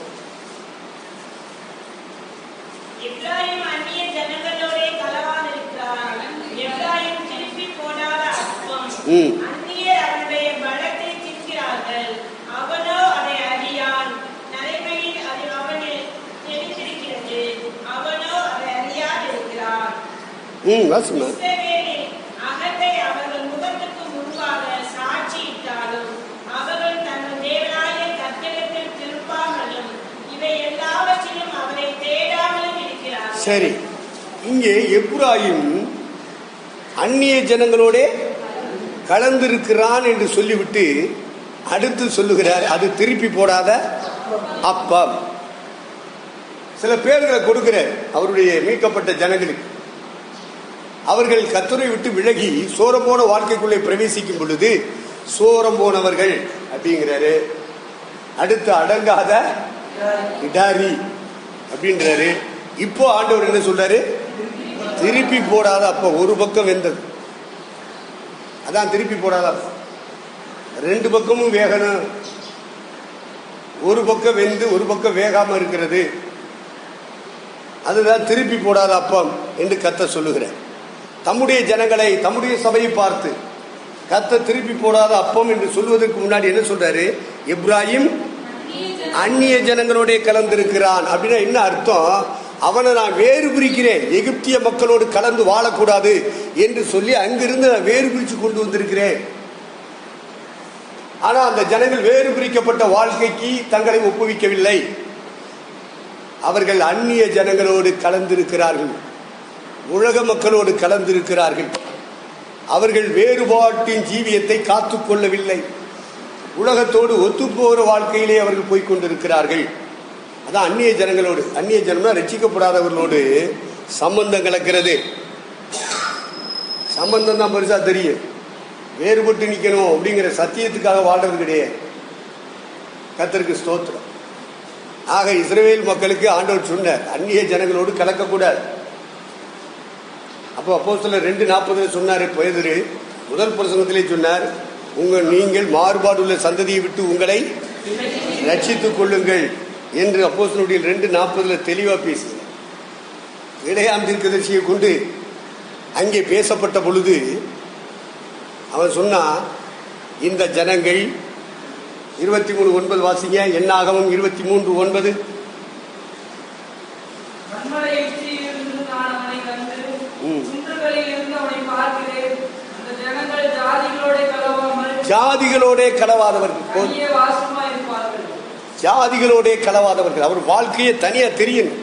அவர்கள் முகத்துக்கு முன்பாக சாட்சியிட்டாலும் சரி, இங்கே எப்ராயிம் அந்நிய ஜனங்களோட கலந்திருக்கிறான் என்று சொல்லிவிட்டு அடுத்து சொல்லுகிறார், அது திருப்பி போடாத அப்பம். சில பேர்களை கொடுக்கிறார் அவருடைய மீட்கப்பட்ட ஜனங்களுக்கு. அவர்கள் கர்த்தரை விட்டு விலகி சோரம் போன வாழ்க்கைக்குள்ளே பிரவேசிக்கும் பொழுது சோரம் போனவர்கள் அப்படிங்கிறாரு. அடுத்து அடங்காத இடாரி அப்படின்றாரு. இப்போ ஆண்டவர் என்ன சொல்றாரு? திருப்பி போடாத அப்ப. ஒரு பக்கம் வெந்தது, அதான் திருப்பி போடாத அப்ப. ரெண்டு பக்கமும் வேகணும். ஒரு பக்கம் வெந்து ஒரு பக்கம் வேகாம இருக்கிறது, அதுதான் திருப்பி போடாத அப்பம் என்று கர்த்தர் சொல்லுகிறார். தம்முடைய ஜனங்களை, தம்முடைய சபையை பார்த்து கர்த்தர் திருப்பி போடாத அப்பம் என்று சொல்வதற்கு முன்னாடி என்ன சொல்றாரு? எப்ராயிம் அந்நிய ஜனங்களோட கலந்திருக்கிறான். அப்படின்னா என்ன அர்த்தம்? அவனை நான் வேறு பிரிக்கிறேன், எகிப்திய மக்களோடு கலந்து வாழக்கூடாது என்று சொல்லி அங்கிருந்து நான் வேறு பிரித்து கொண்டு வந்திருக்கிறேன். ஆனா அந்த ஜனங்கள் வேறு பிரிக்கப்பட்ட வாழ்க்கைக்கு தங்களை ஒப்புவிக்கவில்லை. அவர்கள் அந்நிய ஜனங்களோடு கலந்திருக்கிறார்கள், உலக மக்களோடு கலந்திருக்கிறார்கள். அவர்கள் வேறுபாட்டின் ஜீவியத்தை காத்துக்கொள்ளவில்லை. உலகத்தோடு ஒத்துப்போகிற வாழ்க்கையிலே அவர்கள் போய்கொண்டிருக்கிறார்கள். அதான் அந்நிய ஜனங்களோடு. அந்நிய ஜனம்னா ரட்சிக்கப்படாதவர்களோடு சம்பந்தம் கலக்கிறது. சம்பந்தம் தான் பெருசா தெரியும். வேறுபட்டு நிற்கணும் அப்படிங்கிற சத்தியத்துக்காக வாழ்றது கிடையாது. கர்த்தருக்கு ஸ்தோத்திரம். ஆக இஸ்ரவேல் மக்களுக்கு ஆண்டவர் சொன்னார், அந்நிய ஜனங்களோடு கலக்கக்கூடாது. அப்போ அப்போஸ்தலர் 2:40 சொன்னார். பேதுரு முதல் பிரசங்கத்திலே சொன்னார், நீங்கள் மாறுபாடு உள்ள சந்ததியை விட்டு உங்களை ரட்சித்துக் கொள்ளுங்கள் என்று அப்போஸ்தலர் 2:40 தெளிவா பேசினார். இடையாம் தீர்க்கதரிசியை கொண்டு அங்கே பேசப்பட்ட பொழுது அவன் சொன்னா, இந்த ஜனங்கள் 23:9 வாசிங்க. என்னாகமம் 23:9. ஜாதிகளோட கலவாதவர்கள், ஜாதிகளோட கலவாதவர்கள். அவர் வாழ்க்கையை தனியா தெரியணும்.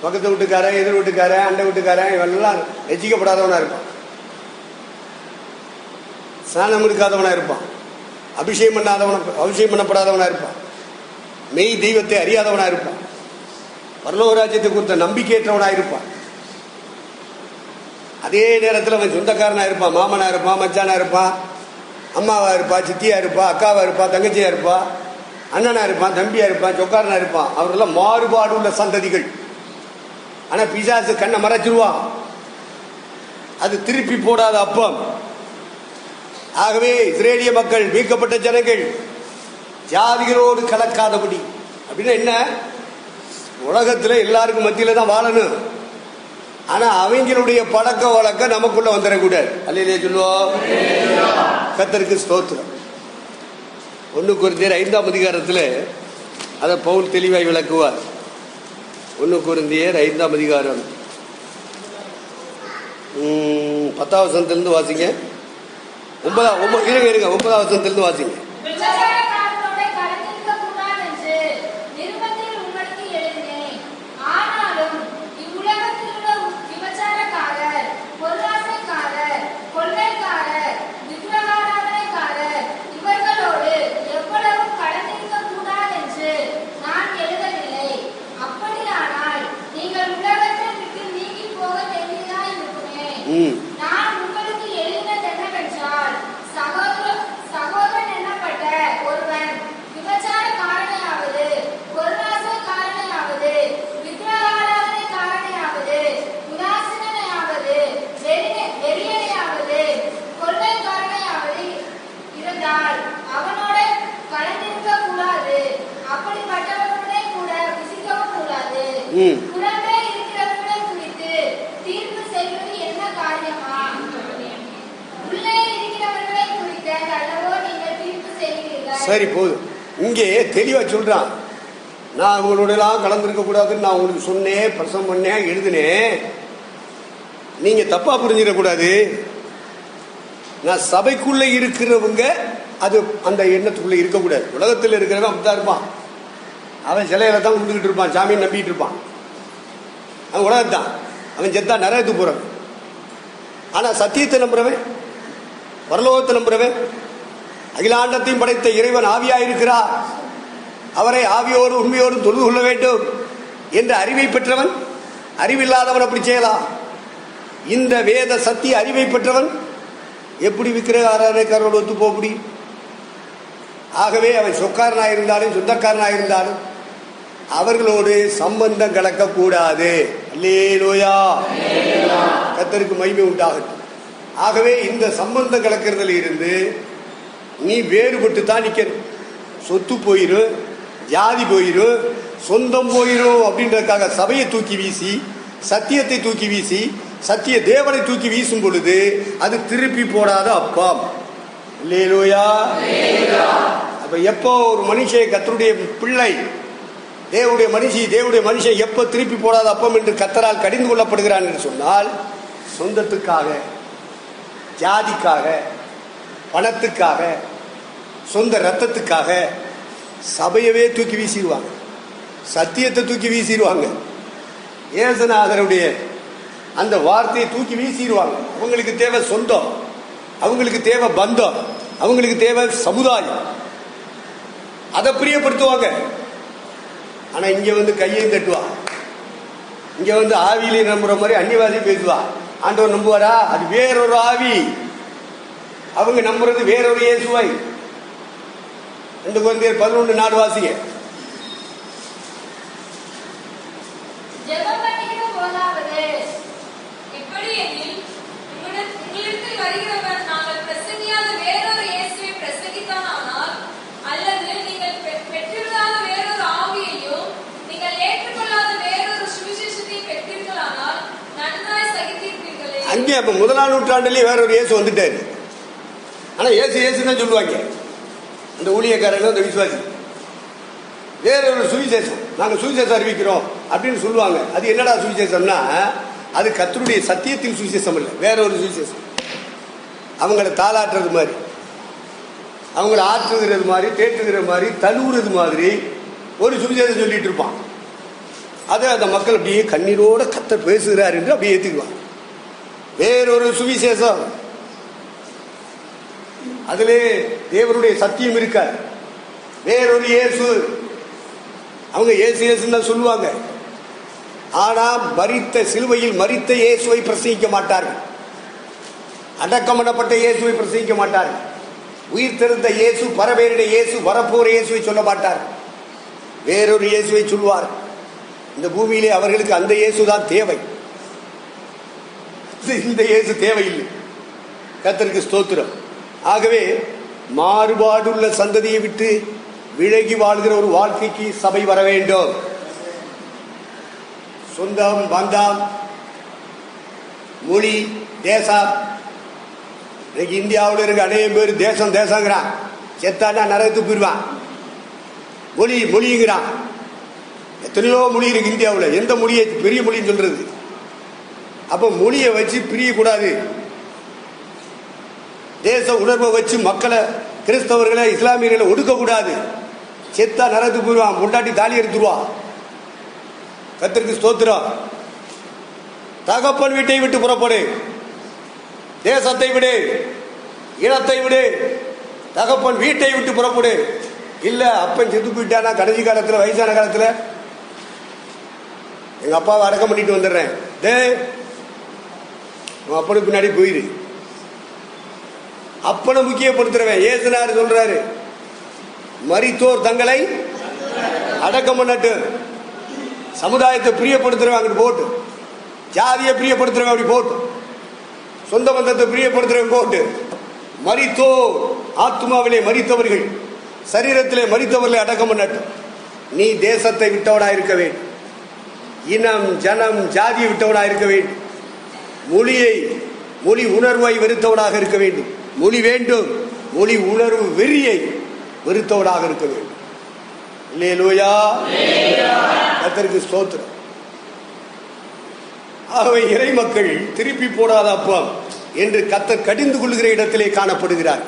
பக்கத்து வீட்டுக்காரன், எதிர் வீட்டுக்காரன், அண்டை வீட்டுக்காரன் இவெல்லாம் ரசிக்கப்படாதவனா இருப்பான், ஸ்நானம் எடுக்காதவனா இருப்பான், அபிஷேகம் பண்ணப்படாதவனா இருப்பான், மெய் தெய்வத்தை அறியாதவனா இருப்பான், பரலோக ராஜ்யத்தை குறித்த நம்பிக்கையற்றவனா இருப்பான். அதே நேரத்தில் அவன் சொந்தக்காரனா இருப்பான், மாமனா இருப்பான், மச்சானா இருப்பான், அம்மாவா இருப்பா, சித்தியா இருப்பா, அக்காவா இருப்பா, தங்கச்சியா இருப்பா, அண்ணனா இருப்பான், தம்பியா இருப்பான், சொக்காரனா இருப்பான். அவரெல்லாம் மாறுபாடு உள்ள சந்ததிகள். ஆனா பிசாசு கண்ணை மறைச்சிருவான். அது திருப்பி போடாத அப்பம். ஆகவே இஸ்ரேலிய மக்கள், மீட்கப்பட்ட ஜனங்கள் ஜாதிகளோடு கலக்காதபடி. அப்படின்னா என்ன? உலகத்துல எல்லாருக்கும் மத்தியில தான் வாழணும். ஆனா அவங்களுடைய பழக்க வழக்கம் நமக்குள்ள வந்துடக்கூடாது. அல்லையா சொல்லுவோம். கர்த்தருக்கு ஸ்தோத்திரம். 1 கொரிந்தியர் 5ஆம் அதிகாரத்தில் அதை பவுல் தெளிவாய் விளக்குவார். 1 கொரிந்தியர் 5ஆம் அதிகாரம் 10ஆம் வசனத்திலிருந்து வாசிங்க. 9ஆம் வசனத்திலிருந்து வாசிங்க. நான் உங்களுக்கு எழுதினது என்னவென்றால், சகோதரன் என்னப்பட்ட ஒருவன் விபச்சாரக்காரனையாவது, பொருளாசைக்காரனையாவது, விக்கிரகாராதனைக்காரனையாவது, உதாசீனனையாவது, வெறியனையாவது, கொள்ளைக்காரனையாவது இருந்தால் அவனோட கலந்திருக்க கூடாது. அப்படிப்பட்டவர்களுடைய கூட புசிக்கவும் கூடாது. புறம்பே இருக்கிறவர்களை குறித்து தீர்ப்பு செய்வது என்ன காரியமா? உள்ளே இருக்கிறவர்களை குறித்து அல்லவோ நீங்கள் தீர்ப்பு செய்கிறீர்கள். சரி, போதும். இங்கே தெளிவா சொல்றான், நான் உங்களோட எல்லாம் கலந்துருக்க கூடாதுன்னு நான் உங்களுக்கு சொன்னேன், பிரசவம் பண்ணேன், எழுதினேன். நீங்க தப்பா புரிஞ்சிடக்கூடாது. நான் சபைக்குள்ள இருக்கிறவங்க அது அந்த எண்ணத்துக்குள்ள இருக்கக்கூடாது. உலகத்தில் இருக்கிறவங்க அப்படித்தான் இருப்பான். அவன் சிலையில தான் கும்பிட்டுக்கிட்டு இருப்பான், சாமியை நம்பிக்கிட்டு இருப்பான். அவன் உலகத்தான், அவன் செத்தா நரகத்துக்கு போறவன். ஆனா சத்தியத்தை நம்புறவன், பரலோகத்தை நம்புறவன், அகிலாண்டத்தையும் படைத்த இறைவன் ஆவியாயிருக்கிறார், அவரை ஆவியோடு உண்மையோடு தொழுது கொள்ள வேண்டும் என்ற அறிவை பெற்றவன். அறிவில்லாதவன் அப்படி செய்யலாம். இந்த வேத சத்திய அறிவை பெற்றவன் எப்படி விக்கிரக ஆராதனைக்காரோடு ஒத்து போக முடியும்? ஆகவே அவன் சொக்காரனாக இருந்தாலும் சொந்தக்காரனாக இருந்தாலும் அவர்களோடு சம்பந்தம் கலக்கக்கூடாது. அல்லேலூயா, கர்த்தருக்கு மகிமை உண்டாகட்டும். ஆகவே இந்த சம்பந்தம் கலக்கிறதுல இருந்து நீ வேறுபட்டு தான் நிற்கணும். சொத்து போயிரும், ஜாதி போயிரும், சொந்தம் போயிரும் அப்படின்றதுக்காக சபையை தூக்கி வீசி, சத்தியத்தை தூக்கி வீசி, சத்திய தேவனை தூக்கி வீசும் பொழுது அது திருப்பி போடாத அப்பம். அல்லேலூயா. அப்ப எப்போ ஒரு மனுஷன் கர்த்தருடைய பிள்ளை, தேவனுடைய மனுஷன் எப்போ திருப்பி போடாத அப்பம் என்று கர்த்தரால் கடிந்து கொள்ளப்படுகிறான் என்று சொன்னால், சொந்தத்துக்காக, ஜாதிக்காக, பணத்துக்காக, சொந்த ரத்தத்துக்காக சபையவே தூக்கி வீசிடுவாங்க, சத்தியத்தை தூக்கி வீசிடுவாங்க, இயேசுநாதருடைய அந்த வார்த்தையை தூக்கி வீசிடுவாங்க. அவங்களுக்கு தேவை சொந்தம், அவங்களுக்கு தேவை பந்தம், அவங்களுக்கு தேவை சமுதாயம், அதை பிரியப்படுத்துவாங்க. ஆனா இங்க வந்து கையையும் தட்டுவா, இங்க வந்து ஆவியிலையும் நம்புற மாதிரி அந்நியவாதியும் பேசுவா. ஆண்டவர் நம்புவாரா? அது வேறொரு ஆவி. அவங்க நம்புறது வேறொரு இயேசுவை. 2 கொரிந்தியர் 11:4 வாசிங்க. ஜெபம் பண்ணுகிற போதாவது இப்படி எனில் உங்களிடத்தில் வருகிறவன் நாங்கள் பிரசங்கியாத வேறொரு இயேசுவை பிரசங்கித்தானால், அல்லது நீங்கள் பெற்றிருக்காத வேறொரு ஆவியையும் நீங்கள் ஏற்றுக்கொள்ளாத வேறொரு சுவிசேஷத்தை பெற்றீர்களானால் நன்றாய் சகித்திருப்பீர்களே. அங்கே அப்ப 1ஆம் நூற்றாண்டிலேயே வேறொரு இயேசு வந்துட்டாரு. ஆனா இயேசு தான் சொல்லுவாங்க அந்த ஊழியக்காரங்க, அந்த விசுவாசி. வேறொரு சுவிசேஷம், நாங்கள் சுவிசேஷம் அறிவிக்கிறோம் அப்படின்னு சொல்லுவாங்க. அது என்னடா சுவிசேஷம்னா, அது கர்த்தருடைய சத்தியத்தின் சுவிசேஷம் இல்லை, வேறொரு சுவிசேஷம். அவங்கள தாளாட்டுறது மாதிரி, அவங்கள ஆற்றுகிறது மாதிரி, தேற்றுகிற மாதிரி, தழுவுறது மாதிரி ஒரு சுவிசேஷம் சொல்லிட்டு இருப்பான். அதை அந்த மக்கள் அப்படியே கண்ணீரோட கர்த்தர் பேசுகிறார் என்று அப்படியே ஏற்றுக்குவாங்க. வேறொரு சுவிசேஷம், அதிலே தேவனுடைய சத்தியம் இருக்க, வேறொரு இயேசு. அவங்க இயேசுன்னு தான் சொல்லுவாங்க. ஆனா மரித்த சிலுவையில் மரித்த இயேசுவை பிரசங்கிக்க மாட்டார்கள், அடக்கம் பண்ணப்பட்ட இயேசுவை பிரசங்கிக்க மாட்டார்கள், உயிர் தெழுந்த இயேசு, பரவேறிய இயேசு, வரப்போற இயேசுவை சொல்ல மாட்டார், வேறொரு இயேசுவை சொல்வார். இந்த பூமியிலே அவர்களுக்கு அந்த இயேசு தான் தேவை, இந்த இயேசு தேவையில்லை. கர்த்தருக்கு ஸ்தோத்திரம். ஆகவே மாறுபாடுள்ள சந்ததியை விட்டு விலகி வாழ்கிற ஒரு வாழ்க்கைக்கு சபை வர வேண்டும். சொந்தம், பந்தம், மொழி, தேசம். இன்னைக்கு இந்தியாவில் இருக்க அநேகம் பேர் தேசங்கிறான், செத்தானா நரகத்துக்கு போயிடுவான். மொழிங்கிறான். எத்தனையோ மொழி இருக்கு இந்தியாவில், எந்த மொழியை பெரிய மொழின்னு சொல்றது? அப்ப மொழியை வச்சு பிரியக்கூடாது. தேச உணர்வை வச்சு மக்களை, கிறிஸ்தவர்களை, இஸ்லாமியர்களை ஒடுக்கக்கூடாது. செத்தா நரகத்துக்கு போயிடுவான், முண்டாட்டி தாலி எடுத்துருவான். கர்த்தருக்கு ஸ்தோத்திரம். தகப்பன் வீட்டை விட்டு புறப்படு, தேசத்தை விடு, இனத்தை விடு, தகப்பன் வீட்டை விட்டு புறப்படு. இல்ல அப்பன் செத்து போயிட்டானா கடைசி காலத்துல, வயசான காலத்துல, எங்க அப்பாவை அடக்கம் பண்ணிட்டு வந்துடுறேன், உன் அப்பனுக்கு பின்னாடி போயிரு. அப்பனை முக்கியப்படுத்துறவன் இயேசுநாதர் சொல்றாரு, மரித்தோர் தங்களை அடக்கம் பண்ணட்டு. சமுதாயத்தை பிரியப்படுத்துறவன் அங்கிட்டு போட்டு, ஜாதியை பிரியப்படுத்துறவன் அப்படி போட்டு, சொந்த பந்தத்தை பிரியப்படுத்துறவன் போட்டு, மரித்தோர் ஆத்மாவிலே மரித்தவர்கள், சரீரத்திலே மரித்தவர்களை அடக்கம் பண்ணட்டு. நீ தேசத்தை விட்டவனா இருக்க வேண்டும், இனம், ஜனம், ஜாதியை விட்டவனா இருக்க வேண்டும், மொழி உணர்வை வெறுத்தவனாக இருக்க வேண்டும். மொழி வேண்டும், மொழி உணர்வு வெறியை வெறுத்தவனாக இருக்க வேண்டும். அல்லேலூயா, கர்த்தருக்கு ஸ்தோத்திரம். ஆகவே இறை மக்கள் திருப்பி போடாத அப்பம் என்று கர்த்தர் கடிந்து கொள்கிற இடத்திலே காணப்படுகிறார்.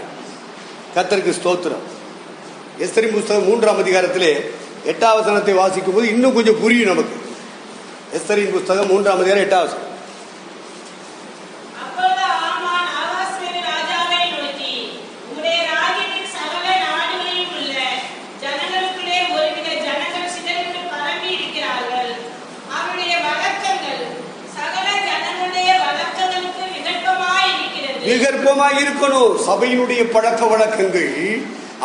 கர்த்தருக்கு ஸ்தோத்திரம். எஸ்தரின் புஸ்தகம் 3ஆம் அதிகாரத்திலே 8ஆம் வசனத்தை வாசிக்கும் போது இன்னும் கொஞ்சம் புரியும் நமக்கு. எஸ்தரின் புஸ்தகம் 3ஆம் அதிகாரம் 8ஆம் வசனம். விகற்பமாய் இருக்கணும். சபையினுடைய பழக்க வழக்கங்கள்,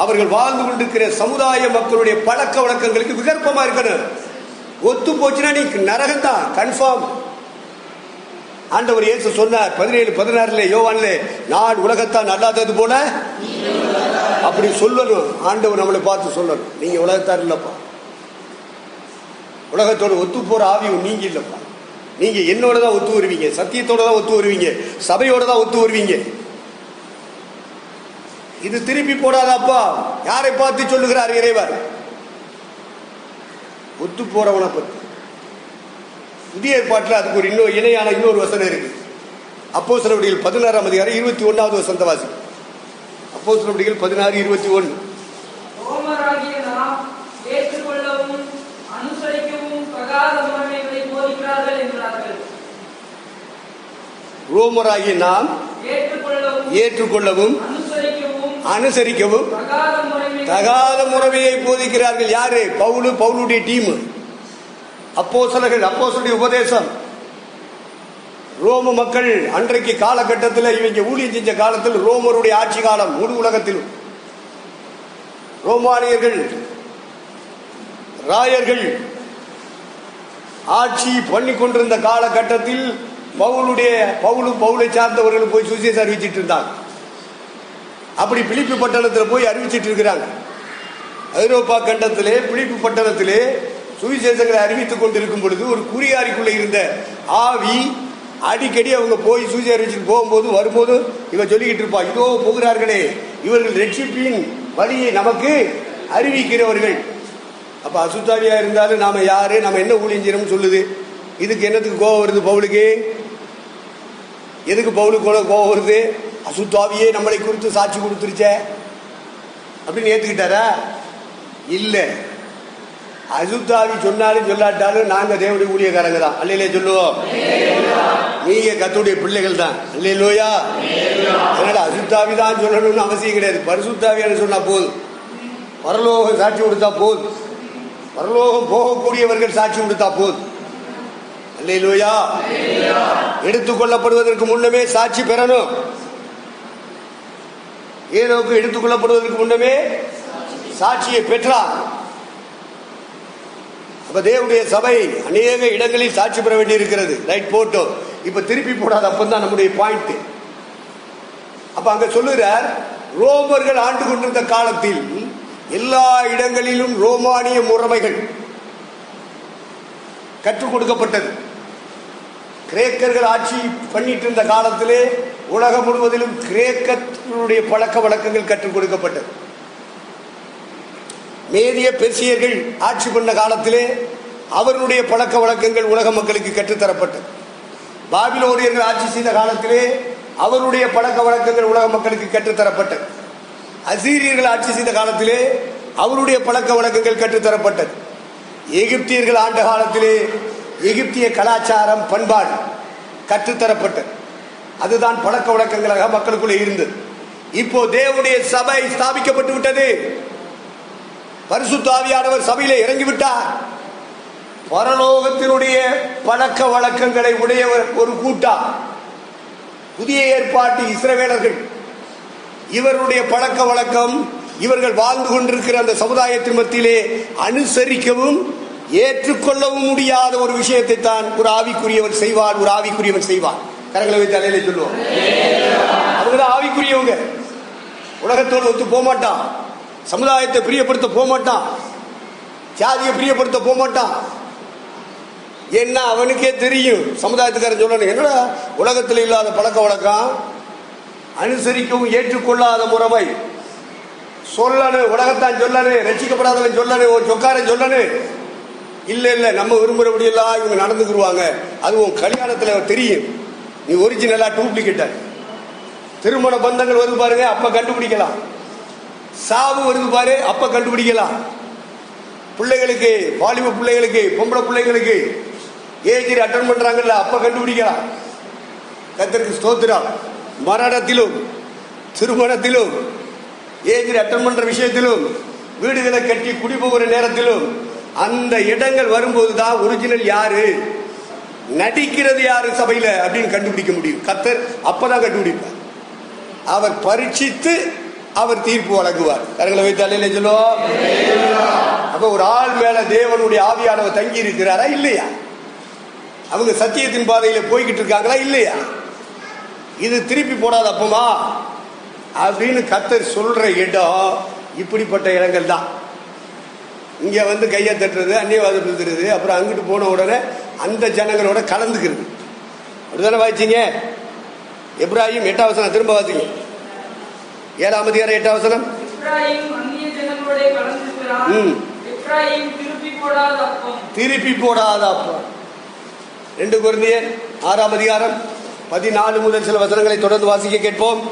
அவர்கள் வாழ்ந்து கொண்டிருக்கிற சமுதாய மக்களுடைய பழக்க வழக்கங்களுக்கு விகற்பமா இருக்கணும். ஒத்து போச்சுன்னா நீ நரகம் தான் கன்ஃபார்ம். ஆண்டவர் இயேசு சொன்னார் 17:16 யோவான்ல, நான் உலகத்தான் அல்லாதது போல அப்படி சொல்லணும். ஆண்டவர் நம்மளை பார்த்து சொல்லணும், நீங்க உலகத்தார் இல்லப்பா, உலகத்தோட ஒத்து போற ஆவி நீங்க இல்லப்பா, நீங்க என்னோட தான் ஒத்து வருவீங்க, சத்தியத்தோட தான் ஒத்து வருவீங்க, சபையோட தான் ஒத்து வருவீங்க. இது திருப்பி போடாதாப்பா. யாரை பார்த்து சொல்லுகிறார் இறைவர்? ஒத்து போறவனை பத்தி. புதிய ஏற்பாட்டில் அதுக்கு ஒரு இணையான இன்னொரு வசனம் இருக்கு. அப்போஸ்தலர்கள் 16ஆம் அதிகாரம் 21வது வசனத்தை வாசி. அப்போஸ்தலர்கள் 16:21. ரோமராகிய நாம் ஏற்றுக்கொள்ளவும் அனுசரிக்கவும் தகாத முறைமைகளை போதிக்கிறார்கள் என்றார்கள். ரோமராகிய நாம் ஏற்றுக்கொள்ளவும் அனுசரிக்கவும் தகாத முறைமையை போதிக்கிறார்கள். யாரு? பவுலுடைய டீம், அப்போஸ்தலர்களுடைய உபதேசம். ரோம மக்கள் அன்றைக்கு காலகட்டத்தில், இவங்க ஊழியம் செஞ்ச காலத்தில், ரோமருடைய ஆட்சி காலம் முழு உலகத்திலும், ரோமானியர்கள் ராயர்கள் ஆட்சி பண்ணி கொண்டிருந்த காலகட்டத்தில் பவுலை சார்ந்தவர்கள் போய் சுவிசேஷம் அறிவிச்சிட்டு இருந்தாங்க. அப்படி பிலிப்பி பட்டணத்தில் போய் அறிவிச்சிட்டு இருக்கிறாங்க. ஐரோப்பா கண்டத்திலே பிலிப்பி பட்டணத்திலே சுவிசேஷங்களை அறிவித்துக் கொண்டிருக்கும் பொழுது ஒரு குறியாரிக்குள்ள இருந்த ஆவி அடிக்கடி அவங்க போய் சுவிசேஷம் அறிவிச்சுட்டு போகும்போது வரும்போது இவன் சொல்லிக்கிட்டு இருப்பா, இதோ போகிறார்களே, இவர்கள் ரட்சிப்பின் வழியை நமக்கு அறிவிக்கிறவர்கள். அப்ப அசுத்தாவியா இருந்தாலும் நாம யாரு, நம்ம என்ன ஊழியம் செய்யணும்னு சொல்லுது. இதுக்கு என்னத்துக்கு கோபம் வருது பவுலுக்கு? எதுக்கு பவுலுக்கு கோபம் வருது? அசுத்தாவியே நம்மளை குறித்து சாட்சி கொடுத்துருச்ச அப்படின்னு ஏத்துக்கிட்டாரா? இல்ல, அசுத்தாவி சொன்னாலும் சொல்லாட்டாலும் நாங்க தேவனுடைய ஊழியக்காரங்க தான். அல்லையிலே சொல்லுவோம், நீங்க கர்த்தருடைய பிள்ளைகள் தான். அல்லையிலோயா? அதனால அசுத்தாவி தான் சொல்லணும்னு அவசியம் கிடையாது. பரிசுத்தாவின்னு சொன்னா போதும், பரலோகம் சாட்சி கொடுத்தா போதும், பரலோகம் போகக்கூடியவர்கள் சாட்சி கொடுத்தா போதும். அல்லேலூயா. எடுத்துக்கொள்ளப்படுவதற்கு முன்னமே சாட்சி பெறணும். ஏனோக்கு எடுத்துக்கொள்ளப்படுவதற்கு முன்னமே சாட்சியை பெற்றார். அப்ப தேவனுடைய சபை அநேக இடங்களில் சாட்சி பெற வேண்டி இருக்கிறது. ரைட், போட்டோம். இப்ப திருப்பி போடாது. அப்பதான் நம்முடைய பாயிண்ட். அப்ப அங்க சொல்லுகிறார், ரோமர்கள் ஆண்டு கொண்டிருந்த காலத்தில் எல்லா இடங்களிலும் ரோமானிய முறைமைகள் கற்றுக் கொடுக்கப்பட்டது. கிரேக்கர்கள் ஆட்சி பண்ணிட்டு இருந்த காலத்திலே உலகம் முழுவதிலும் கிரேக்கர்களுடைய பழக்க வழக்கங்கள் கற்றுக் கொடுக்கப்பட்டது. மேதிய பெர்சியர்கள் ஆட்சி பண்ண காலத்திலே அவர்களுடைய பழக்க வழக்கங்கள் உலக மக்களுக்கு கற்றுத்தரப்பட்டது. பாபிலோனியர்கள் ஆட்சி செய்த காலத்திலே அவருடைய பழக்க வழக்கங்கள் உலக மக்களுக்கு கற்றுத்தரப்பட்டது. அசீரியர்கள் ஆட்சி செய்த காலத்திலே அவருடைய பழக்க வழக்கங்கள் கற்றுத்தரப்பட்டது. எகிப்தியர்கள் ஆண்ட காலத்திலே எகிப்திய கலாச்சாரம் பண்பாடு கற்றுத்தரப்பட்டது. அதுதான் பழக்க வழக்கங்களாக மக்களுக்குள்ளே இருந்தது. இப்போ தேவனுடைய சபை ஸ்தாபிக்கப்பட்டு விட்டது. பரிசுத்த ஆவியானவர் சபையிலே இறங்கிவிட்டார். பரலோகத்தினுடைய பழக்க வழக்கங்களை உடையவர் ஒரு கூட்டம். புதிய ஏற்பாட்டு இஸ்ரவேலர்கள், இவருடைய பழக்க வழக்கம், இவர்கள் வாழ்ந்து கொண்டிருக்கிற அந்த சமுதாயத்தின் மத்தியிலே அனுசரிக்கவும் ஏற்றுக்கொள்ளவும் முடியாத ஒரு விஷயத்தை தான் ஒரு ஆவிக்குரியவர் செய்வார். ஒரு ஆவிக்குரியவன் செய்வார். கரங்களை வைத்து அலையிலே சொல்லுவோம். அவங்கதான் ஆவிக்குரியவங்க. உலகத்தோடு ஒத்து போக மாட்டான், சமுதாயத்தை பிரியப்படுத்த போக மாட்டான், ஜாதியை பிரியப்படுத்த போக மாட்டான். என்ன அவனுக்கே தெரியும். சமுதாயத்துக்காரன் சொல்லணும், என்னடா உலகத்தில் இல்லாத பழக்க வழக்கம், அனுசரிக்கவும் ஏற்றுக்கொள்ளாத முறைமை சொல்லணும். உலகத்தான் சொல்லணும், ரட்சிக்கப்படாதவன் சொல்லணும், ஒரு சொக்காரன் சொல்லணும். இல்ல இல்ல, நம்ம விரும்புறபடி எல்லாம் இவங்க நடந்துக்குருவாங்க. அதுவும் கல்யாணத்துல தெரியும் நீ ஒரிஜினலா டூப்ளிகேட்டா. திருமண பந்தங்கள் வருது பாருங்க, அப்ப கண்டுபிடிக்கலாம். சாவு வருது பாரு, அப்ப கண்டுபிடிக்கலாம். பிள்ளைகளுக்கு, வாலிப பிள்ளைகளுக்கு, பொம்பளை பிள்ளைங்களுக்கு ஏஜ் அட்டன் பண்றாங்கல்ல, அப்ப கண்டுபிடிக்கலாம். கர்த்தருக்கு ஸ்தோத்திரம். மரணத்திலும் திருமணத்திலும் ஏஜ் அட்டன் பண்ற விஷயத்திலும் வீடுகளை கட்டி குடி போகிற நேரத்திலும் அந்த இடங்கள் வரும்போது தான் ஒரிஜினல் யாரு, நடிக்கிறது யாரு சபையில அப்படின்னு கண்டுபிடிக்க முடியும். கர்த்தர் அப்பதான் கண்டுபிடிப்பார். அவர் பரீட்சித்து அவர் தீர்ப்பு வழங்குவார். கரங்களை வைத்து அல்லேலூயா சொல்லுவோம். அப்ப ஒரு ஆள் மேல தேவனுடைய ஆவியானவர் தங்கி இருக்கிறாரா இல்லையா? அவங்க சத்தியத்தின் பாதையில போய்கிட்டு இருக்காங்களா இல்லையா? இது திருப்பி போடாத அப்பமா அப்படின்னு கர்த்தர் சொல்ற இடம் இப்படிப்பட்ட இடங்கள் தான். இங்க வந்து கையை தட்டுறது, அந்நியவாதம் பேசுறது, அப்புறம் அங்கிட்டு போன உடனே அந்த ஜனங்களோட கலந்துக்கிறது. அப்படிதானே வாசிச்சீங்க? எப்ராஹிம் 8ஆம் வசனம் திரும்ப வாசிங்க. 7ஆம் அதிகாரம் 8ஆம் வசனம். திருப்பி போடாத அப்பம். 2 கொரிந்தியர் 6ஆம் அதிகாரம் 14 முதல் சில வசனங்களை தொடர்ந்து வாசிக்க கேட்போம்.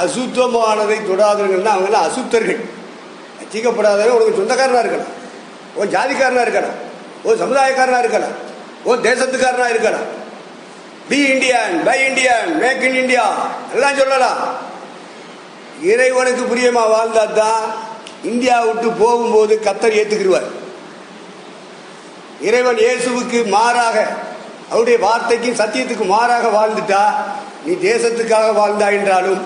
அசுத்தமானதை தொடாதவர்கள் அவங்க அசுத்தர்கள். ரட்சிக்கப்படாதவங்க உனக்கு சொந்தக்காரனா இருக்கலாம், உன் ஜாதிக்காரனா இருக்கலாம், உன் சமுதாயக்காரனா இருக்கலாம், உன் தேசத்துக்காரனா இருக்கலாம். Be Indian, buy Indian, make in India எல்லாம் சொல்லலாம். இறைவனுக்கு பிரியமா வாழ்ந்தா தான் இந்தியா விட்டு போகும்போது கர்த்தர் ஏத்துக்கிடுவார். இறைவன் இயேசுவுக்கு மாறாக, அவருடைய வார்த்தைக்கும் சத்தியத்துக்கு மாறாக வாழ்ந்துட்டா, நீ தேசத்துக்காக வாழ்ந்தா என்றாலும்,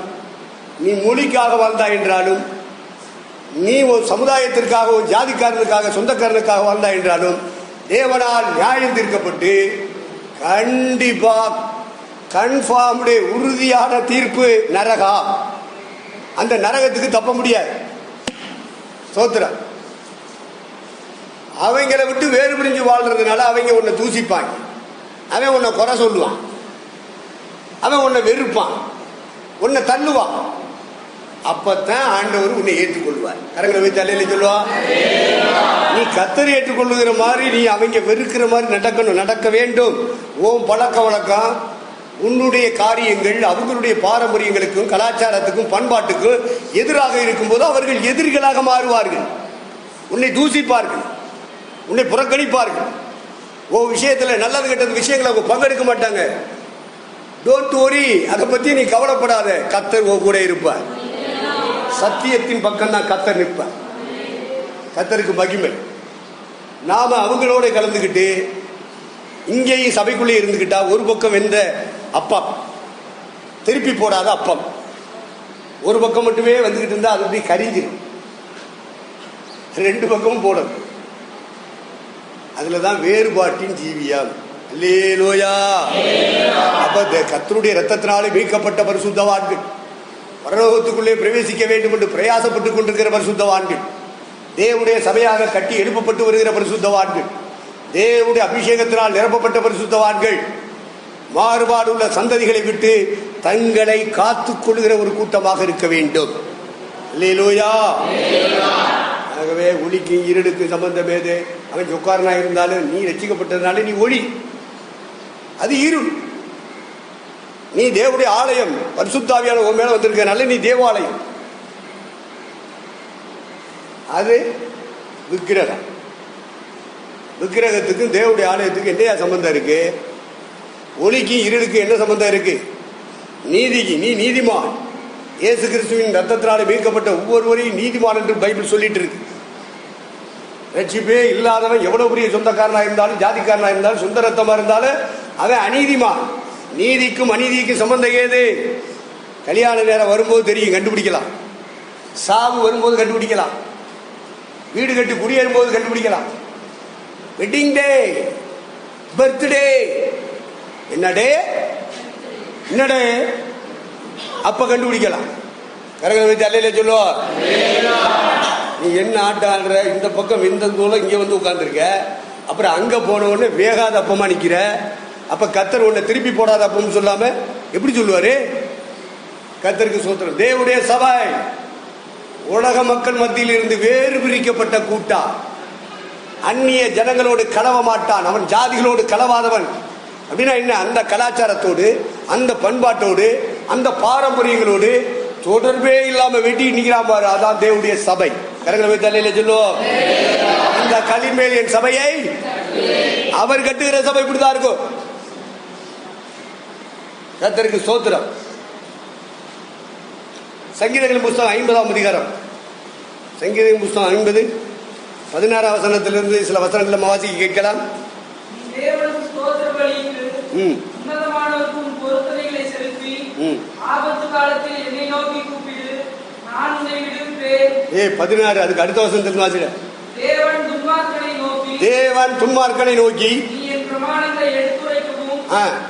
நீ மொழிக்காக வாழ்ந்தா என்றாலும், நீ ஒரு சமுதாயத்திற்காக, ஒரு ஜாதிக்காரனுக்காக, சொந்தக்காரனுக்காக வாழ்ந்தா என்றாலும், தேவனால் நியாயம் தீர்க்கப்பட்டு கண்டிப்பா கன்ஃபார்ம்டு உறுதியான தீர்ப்பு நரகா. அந்த நரகத்துக்கு தப்ப முடியாது. சோத்திரம். அவங்கள விட்டு வேறு பிரிஞ்சு வாழ்றதுனால அவங்க உன்னை தூசிப்பாங்க, அவன் உன்னை குறை சொல்லுவான், அவன் உன்னை வெறுப்பான், உன்னை தள்ளுவான். அப்பத்தான் ஆண்டவர் உன்னை ஏற்றுக்கொள்வார். கரங்களை வைத்து அல்லேலூயா சொல்லுவா. நீ கர்த்தரை ஏற்றுக்கொள்ளுகிற மாதிரி நீ அவங்க வெறுக்கிற மாதிரி நடக்கணும், நடக்க வேண்டும். உன் பழக்க வழக்கம், உன்னுடைய காரியங்கள் அவங்களுடைய பாரம்பரியங்களுக்கும் கலாச்சாரத்துக்கும் பண்பாட்டுக்கும் எதிராக இருக்கும்போது அவர்கள் எதிரிகளாக மாறுவார்கள், உன்னை தூசிப்பார்கள், உன்னை புறக்கணிப்பார்கள். ஓ விஷயத்தில் நல்லது கெட்டது விஷயங்களை அவங்க பங்கெடுக்க மாட்டாங்க. டோன்ட் வரி, அதை பற்றி நீ கவலைப்படாத. கர்த்தர் உன் கூட இருப்பார். சத்தியத்தின் பக்கம் தான் கர்த்தர் நிற்பார். கர்த்தருக்கு மகிமை. நாம அவங்களோட கலந்துக்கிட்டு இங்கேயும் சபைக்குள்ளே இருந்துக்கிட்டா ஒரு பக்கம் வெந்த அப்பம், திருப்பி போடாத அப்பம், ஒரு பக்கம் மட்டுமே வந்துக்கிட்டு இருந்தா அது அப்படி கரிஞ்சிடும். 2 பக்கமும் போடணும். அதுலதான் வேறுபாட்டின் ஜீவியம். அல்லேலூயா. அப்ப கர்த்தருடைய ரத்தத்தினாலே மீட்கப்பட்ட பரிசுத்தவான்கள், பரலோகத்துக்குள்ளே பிரவேசிக்க வேண்டும் என்று பிரயாசப்பட்டுக் கொண்டிருக்கிற பரிசுத்தவான்கள், தேவனுடைய சபையாக கட்டி எழுப்பப்பட்டு வருகிற பரிசுத்தவான்கள், தேவனுடைய அபிஷேகத்தினால் நிரப்பப்பட்ட பரிசுத்தவான்கள், மாறுபாடு உள்ள சந்ததிகளை விட்டு தங்களை காத்துக் கொள்கிற ஒரு கூட்டமாக இருக்க வேண்டும். அல்லேலூயா. ஆகவே ஒளிக்கு இருளுக்கு சம்பந்தம் ஏது? அவன் சொக்காரனா இருந்தாலும் நீ ரட்சிக்கப்பட்டதுனால நீ ஒளி, அது இருள். நீ தேவனுடைய ஆலயம், பரிசுத்தாவியான உன் மேல வந்திருக்கனால நீ தேவாலயம். அது விக்கிரகம். விக்கிரகத்துக்கும் தேவனுடைய ஆலயத்துக்கும் என்ன சம்பந்தம் இருக்கு? ஒளிக்கும் இருளுக்கு என்ன சம்பந்தம் இருக்கு? நீதிக்கு நீ நீதிமான். இயேசு கிறிஸ்துவின் ரத்தத்தினாலே மீட்கப்பட்ட ஒவ்வொருவரையும் நீதிமான் என்று பைபிள் சொல்லிட்டு இருக்கு. ரட்சிப்பே இல்லாதவன் எவ்வளவு பெரிய சொந்தக்காரனா இருந்தாலும், ஜாதிக்காரனா இருந்தாலும், சொந்த ரத்தமா இருந்தாலும் அவன் அநீதிமான். நீதிக்கும் அநீதிக்கும் சம்பந்தம் ஏது? கல்யாண நேரம் வரும்போது தெரியும், கண்டுபிடிக்கலாம். சாவு வரும்போது கண்டுபிடிக்கலாம். வீடு கட்டி குடியேறும் போது கண்டுபிடிக்கலாம். Wedding day birthday. என்னடே? என்னடே? அப்ப கண்டுபிடிக்கலாம். கரங்களை வச்சு அல்லையில சொல்லுவோம். நீ என்ன ஆட்டம் ஆடுற? இந்த பக்கம் வெந்தந்தூளம் இங்க வந்து உட்கார்ந்துருக்க. அப்புறம் அங்க போன உடனே வேகாத அப்பமா நிக்கிற. அப்ப கத்தர் உன்னை திருப்பி போடாத அப்பம்னு சொல்லாம எப்படி சொல்லுவாரு? கத்தருக்கு சோத்திரம். தேவனுடைய சபை உலக மக்கள் மத்தியில் இருந்து வேறு பிரிக்கப்பட்ட கூட்டா. அந்நிய ஜனங்களோடு கலவ மாட்டான், அவன் ஜாதிகளோடு கலவாதவன். அப்படின்னா என்ன? அந்த கலாச்சாரத்தோடு, அந்த பண்பாட்டோடு, அந்த பாரம்பரியங்களோடு தொடர்பே இல்லாம வெட்டி நிற்கிறான் பாரு. அதான் தேவனுடைய சபை. கரங்களை தலையில சொல்லுவோம். இந்த களிமேல் என் சபையை அவர் கட்டுகிற சபை இப்படிதான் இருக்கும். கர்த்தருக்கு ஸ்தோத்திரம். சங்கீதங்களின் புஸ்தகம் 50ஆம் அதிகாரம். சங்கீதங்களின் புஸ்தகம் 50 16ஆம் வசனத்திலிருந்து சில வசனங்களை வாசிக்க கேட்கலாம். உன்னதமானவருக்கும் பொருத்தனைகளை செலுத்தி ஆபத்து காலத்தில் என்னை நோக்கி கூப்பிடு, நான் உன்னை விடுவிப்பேன். 16 அதுக்கு அடுத்த வசனத்திலிருந்து வாசிக்க. தேவன் துன்மார்க்கனை நோக்கி, தேவன் துன்மார்க்கனை நோக்கி நீ என் பிரமாணங்களை எடுத்துரைக்கவும்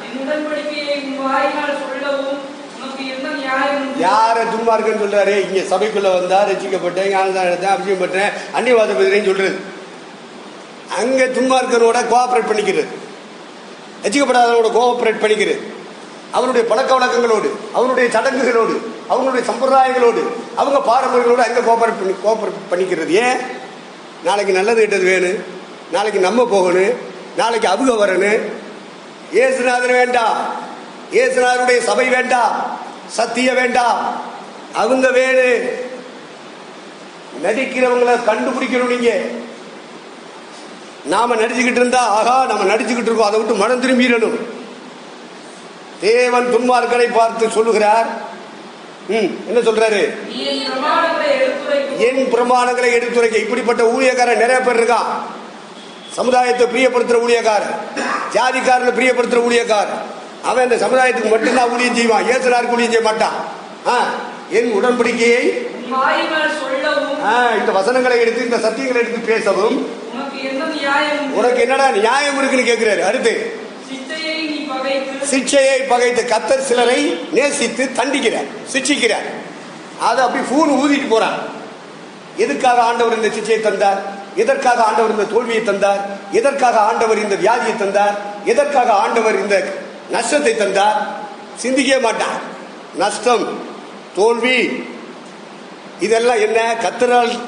என் உடன்படிக்கையை உன் வாயினால் சொல்லவும் உனக்கு என்ன நியாயம்? யார துன்மார்க்கன்னு சொல்றாரு? இங்க சபைக்குள்ள வந்தா ரசிக்கப்பட்டேன், ஞானதானம் எடுத்தேன், அபிஷேகம் பண்றேன், அந்நியவாத பதிலையும் சொல்றது. அங்க துன்மார்க்கனோட கோஆபரேட் பண்ணிக்கிறது, ரசிக்கப்படாதவனோட கோஆபரேட் பண்ணிக்கிறது. அவருடைய பழக்க வழக்கங்களோடு, அவருடைய சடங்குகளோடு, அவங்களுடைய சம்பிரதாயங்களோடு, அவங்க பாரம்பரியங்களோடு அங்க கோஆபரேட் பண்ணிக்கிறது. ஏன்? நாளைக்கு நல்லது கெட்டது வேணும், நாளைக்கு நம்ம போகணும், நாளைக்கு அவங்க வரணும். இயேசுநாதர் வேண்டாம், இயேசுநாதருடைய சபை வேண்டாம், சத்திய வேண்டாம், அவங்க வேணும். நடிக்கிறவங்களை கண்டுபிடிக்கணும். நீங்க நாம நடிச்சுக்கிட்டு இருந்தா ஆகா நம்ம நடிச்சுக்கிட்டு இருக்கோம், அதை விட்டு மனம் திரும்பிடணும். தேவன் துன்மார்க்கனை பார்த்து சொல்லுகிறார். என்ன சொல்றாரு? என் பிரமாணங்களை எடுத்துரைக்க. இப்படிப்பட்ட ஊழியக்காரன் நிறைய பேர் இருக்கான். சமுதாயத்தை பிரியப்படுத்துற ஊழியக்காரன், ஜாதிக்காரனை பிரியப்படுத்துற ஊழியக்காரன். அவன் இந்த சமுதாயத்துக்கு மட்டும்தான் ஊழியம் செய்வான், இயேசுநாதருக்கு ஊழியம் செய்ய மாட்டான். என் உடன்படிக்கையை இந்த வசனங்களை எடுத்து, இந்த சத்தியங்களை எடுத்து பேசவும் உனக்கு என்னடா நியாயம் இருக்குன்னு கேட்கிறாரு. அடுத்து சிக்ஷையை பகைத்து. கர்த்தர் சிலரை நேசித்து தண்டிக்கிறார், சிக்ஷிக்கிறார். அதை அப்படி பூனு ஊதிட்டு போறான். எதுக்காக ஆண்டவர் இந்த சிக்ஷையை தந்தார்? எதற்காக ஆண்டவர் இந்த தோல்வியை தந்தார்? எதற்காக ஆண்டவர் இந்த வியாதியை தந்தார்? எதற்காக ஆண்டவர் இந்த நஷ்டத்தை தந்தார்? சிந்திக்கவே மாட்டான். நஷ்டம், தோல்வி, இதெல்லாம் என்ன?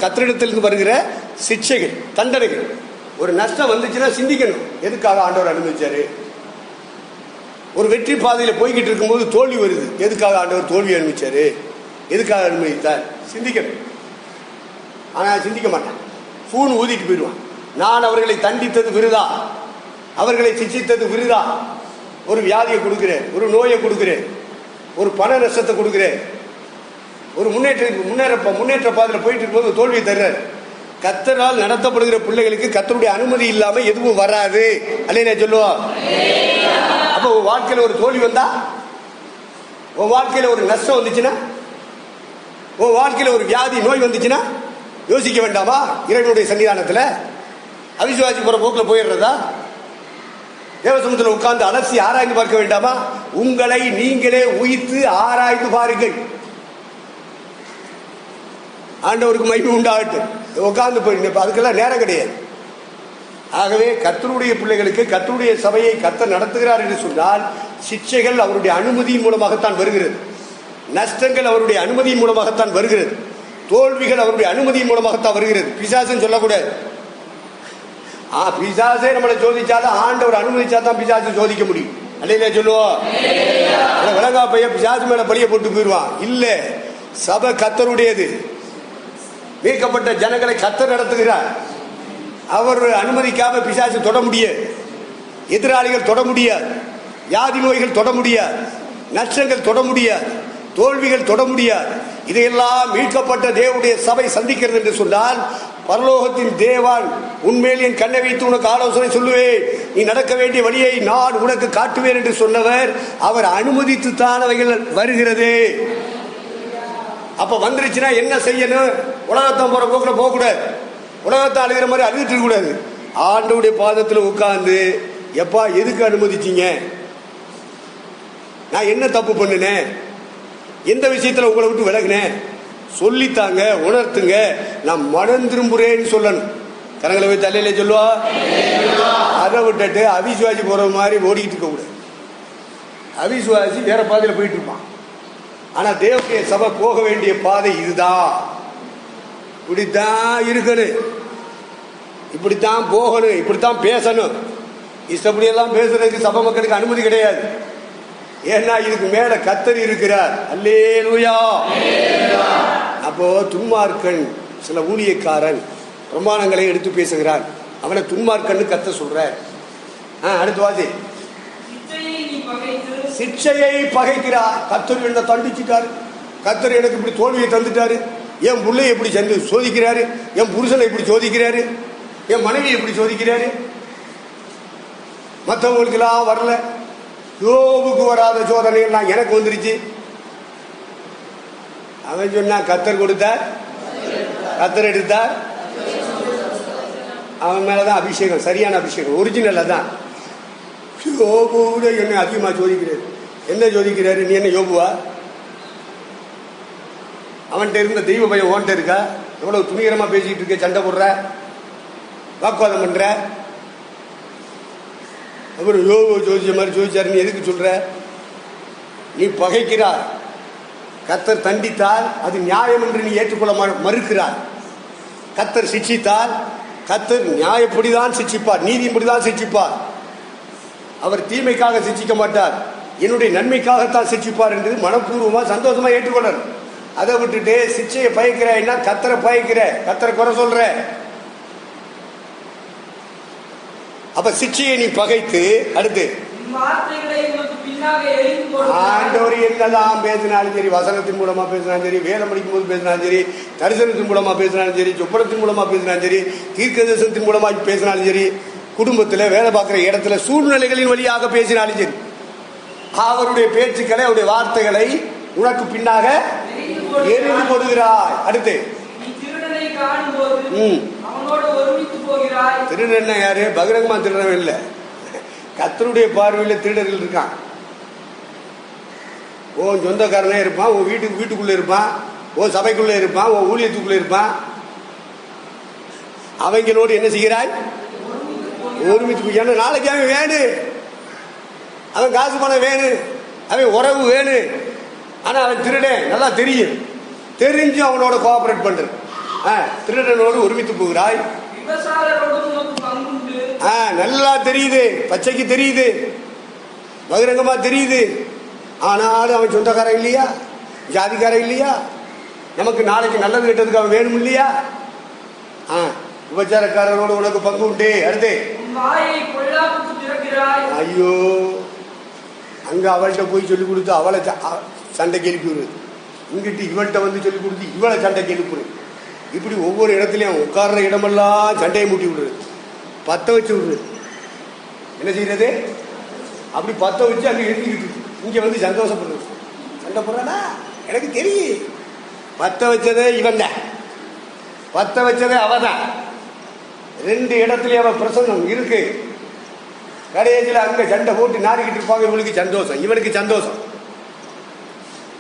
கத்தரிடத்திலிருந்து வருகிற சிக்ஷைகள், தண்டனைகள். ஒரு நஷ்டம் வந்துச்சுன்னா சிந்திக்கணும், எதுக்காக ஆண்டவர் அனுமதிச்சாரு? ஒரு வெற்றி பாதையில போய்கிட்டு இருக்கும்போது தோல்வி வருது, எதுக்காக ஆண்டவர் தோல்வி அனுமதிச்சாரு? எதுக்காக அனுமதித்தார்? சிந்திக்கணும். ஆனா சிந்திக்க மாட்டான், பூன் ஊதிட்டு போயிடுவான். நான் அவர்களை தண்டித்தது விருதா, அவர்களை சிக்ஷித்தது விருதா. ஒரு வியாதியை கொடுக்கிறேன், ஒரு நோயை கொடுக்கிறேன், ஒரு பண நஷ்டத்தை கொடுக்கிறேன், ஒரு முன்னேற்ற பாதையில் போயிட்டு இருக்கும்போது தோல்வியை தர்றாரு. கர்த்தரால் நடத்தப்படுகிற பிள்ளைகளுக்கு கர்த்தருடைய அனுமதி இல்லாம எதுவும் வராது. அல்லேலூயா சொல்லுவோம். அப்ப உன் வாழ்க்கையில ஒரு தோல்வி வந்தா, உன் வாழ்க்கையில ஒரு நஷ்டம் வந்துச்சுன்னா, உன் வாழ்க்கையில ஒரு வியாதி நோய் வந்துச்சுன்னா யோசிக்க வேண்டாமா? இறைவனுடைய சன்னிதானத்துல அவிசுவாசி போற போக்குல போயிடுறதா? தேவசமூகத்தில் உட்கார்ந்து அலசி ஆராய்ந்து பார்க்க வேண்டாமா? உங்களை நீங்களே உயிர்த்து ஆராய்ந்து பாருங்கள். ஆண்டவருக்கு மகிமை உண்டாகட்டும். உட்கார்ந்து போயிட்டு அதுக்கெல்லாம் நேரம் கிடையாது. ஆகவே கர்த்தருடைய பிள்ளைகளுக்கு கர்த்தருடைய சபையை கர்த்தர் நடத்துகிறார் என்று சொன்னால் சிக்ஷைகள் அவருடைய அனுமதியின் மூலமாகத்தான் வருகிறது, நஷ்டங்கள் அவருடைய அனுமதியின் மூலமாகத்தான் வருகிறது, தோல்விகள் அவருடைய அனுமதியின் மூலமாகத்தான் வருகிறது. பிசாசுன்னு சொல்லக்கூடாது. பிசாசே நம்மளை சோதிச்சாலும் ஆண்டவர் அனுமதிச்சாதான் பிசாசு சோதிக்க முடியும். அல்லையா சொல்லுவோம். விலங்கா பையன் பிசாசு மேல பழிய போட்டு போயிடுவான். இல்ல, சபை கர்த்தருடையது. மீட்கப்பட்ட ஜனங்களை கர்த்தர் நடத்துகிறார். அவர் அனுமதிக்காம பிசாசு தொட முடியாது, எதிராளிகள் தொட முடியாது, வியாதி நோய்கள் தொட முடியாது, நஷ்டங்கள் தொட முடியாது, தோல்விகள் தொட முடியாது. இதையெல்லாம் மீட்கப்பட்ட தேவனுடைய சபை சந்திக்கிறது என்று சொன்னால், பரலோகத்தின் தேவன் உன்மேல் என் கண்ணை வைத்து உனக்கு ஆலோசனை சொல்லுவேன், நீ நடக்க வேண்டிய வழியை நான் உனக்கு காட்டுவேன் என்று சொன்னவர் அவர் அனுமதித்து தான் அவைகள் வருகிறது. அப்ப வந்துருச்சுன்னா என்ன செய்யணும்? உலகத்தான் போற போக்குல போக கூடாது, உலகத்தை அழுகிற மாதிரி அழுகிட்டு இருக்க கூடாது. ஆண்டவருடைய பாதத்தில் உட்கார்ந்து எப்பா எதுக்கு அனுமதிச்சீங்க? நான் என்ன தப்பு பண்ணினேன்? எந்த விஷயத்துல உங்களை விட்டு விலகினேன்? சொல்லித்தாங்க, உணர்த்துங்க, நான் மனம் திரும்புறேன்னு சொல்லணும். கரங்களை போய் தலையில சொல்லுவா. அதை விட்டுட்டு அவிசுவாசி போற மாதிரி ஓடிக்கிட்டு இருக்க கூடாது. அவிசுவாசி வேற பாதையில போயிட்டு இருப்பான். ஆனா தேவனுடைய சபை போக வேண்டிய பாதை இதுதான். இப்படித்தான் இருக்கணும், இப்படித்தான் போகணும், இப்படித்தான் பேசணும். இஷ்டப்படியெல்லாம் பேசுறதுக்கு சபை மக்களுக்கு அனுமதி கிடையாது. ஏன்னா இதுக்கு மேல கர்த்தர் இருக்கிறார். அல்லேலூயா. அப்போ துன்மார்க்கன் சில ஊழியக்காரன் பிரமாணங்களை எடுத்து பேசுகிறான். அவனை துன்மார்க்கன்னு கர்த்தர் சொல்றார். அடுத்து வாசி. சிக்ஷையை பகைக்கிறார். கர்த்தர் என்ன தண்டிச்சுட்டாரு, கர்த்தர் எனக்கு இப்படி தோல்வியை தந்துட்டாரு, என் பிள்ளை எப்படி சென்று சோதிக்கிறாரு, என் புருஷனை இப்படி சோதிக்கிறாரு, என் மனைவி எப்படி சோதிக்கிறாரு, மற்றவங்களுக்கு எல்லாம் வரல, யோபுக்கு வராத சோதனை எல்லாம் எனக்கு வந்துருச்சு. அவன் சொன்னா கர்த்தர் கொடுத்தார், கர்த்தர் எடுத்தார். அவன் மேலதான் அபிஷேகம், சரியான அபிஷேகம், ஒரிஜினல் தான். யோபுட என்ன அதிகமா சோதிக்கிறாரு. என்ன சோதிக்கிறாரு? நீ என்ன யோபுவா? அவன்கிட்ட இருந்த தெய்வ பயம் ஓன்ட்ட இருக்கா? எவ்வளவு துணிகரமா பேசிக்கிட்டு இருக்க, சண்டை போடுற, வாக்குவாதம் பண்ற. அப்புறம் யோபு ஜோதிச்ச மாதிரி ஜோதிச்சாரு, நீ எதுக்கு சொல்ற? நீ பகைக்கிறார். கர்த்தர் தண்டித்தால் அது நியாயம் என்று நீ ஏற்றுக்கொள்ள மறுக்கிறார். கர்த்தர் சிட்சித்தால் கர்த்தர் நியாயப்படிதான் சிட்சிப்பார், நீதிப்படிதான் சிட்சிப்பார். அவர் தீமைக்காக சிட்சிக்க மாட்டார், என்னுடைய நன்மைக்காகத்தான் சிட்சிப்பார் என்று மனப்பூர்வமா சந்தோஷமா ஏற்றுக்கொள்ளர். அதை விட்டுட்டு சிட்சையை பயக்கிறேன்னா கர்த்தரை பயக்கிற, கர்த்தரை குறை சொல்ற. அப்ப சிட்சையை நீ பகைத்து அடுத்து ஆண்டவர் என்னதான் பேசினாலும் சரி, வசனத்தின் மூலமா பேசினாலும் சரி, வேதம் படிக்கும் போது பேசினாலும் சரி, தரிசனத்தின் மூலமா பேசினாலும் சரி, சொப்பனத்தின் மூலமா பேசினாலும் சரி, தீர்க்கதரிசனத்தின் மூலமா பேசினாலும் சரி, குடும்பத்தில் வேலை பார்க்கிற இடத்துல சூழ்நிலைகளின் வழியாக பேசினாலும் சரி, அவருடைய பேச்சுக்களை, அவருடைய வார்த்தைகளை உனக்கு பின்னாக எரிந்து போடுகிறாய். அடுத்து திருடன் யாரு? பகிரங்கமா திருடவன் இல்லை, கர்த்தருடைய பார்வையில் திருடர்கள் இருக்கான். உன் சொந்தக்காரனே இருப்பான், உன் வீட்டுக்குள்ள இருப்பான், உன் சபைக்குள்ள இருப்பான், உன் ஊழியத்துக்குள்ள இருப்பான். அவங்களோடு என்ன செய்கிறாய்? ஒருமித்து. ஏன்னா நாளைக்கு அவன் வேணும், அவன் காசு பணம் வேணும், அவன் உறவு வேணும். ஆனா அவன் திருடன் நல்லா தெரியும், தெரிஞ்சு அவனோட கோஆபரேட் பண்ற. திருடனோடு ஒருமித்து போகிறாய். நல்லா தெரியுது, பச்சைக்கு தெரியுது, பகிரங்கமா தெரியுது. ஆனாலும் அவன் சொந்தக்காரன் இல்லையா, ஜாதிக்காரன் இல்லையா, நமக்கு நாளைக்கு நல்லது கேட்டதுக்கு அவன் வேணும் இல்லையா? விபச்சாரக்காரரோடு உனக்கு பங்கு உண்டு. அடுத்து ஐயோ, அங்க அவள்கிட்ட போய் சொல்லி கொடுத்து அவளை சண்டைக்கு எழுப்பி விடுறது, இங்கிட்டு இவள்கிட்ட வந்து சொல்லி கொடுத்து இவளை சண்டைக்கு எழுப்புறது. இப்படி ஒவ்வொரு இடத்துலையும் உட்கார்ற இடமெல்லாம் சண்டையை மூட்டி விடுறது, பத்த வச்சு விடுறது. என்ன செய்யறது? அப்படி பத்த வச்சு அங்கே எழுதிக்கிட்டு இங்க வந்து சந்தோஷப்படுறது. சண்டை போடுறானா? எனக்கு தெரியும், பத்த வச்சதே இவன் தான், பத்த வச்சதே அவதான். ரெண்டு இடத்துலயும் அவன் பிரசன்னம் இருக்கு. கடைசியில் அங்க சண்டை போட்டு நாடிக்கிட்டு இருப்பாங்க. இவனுக்கு சந்தோஷம், இவனுக்கு சந்தோஷம்.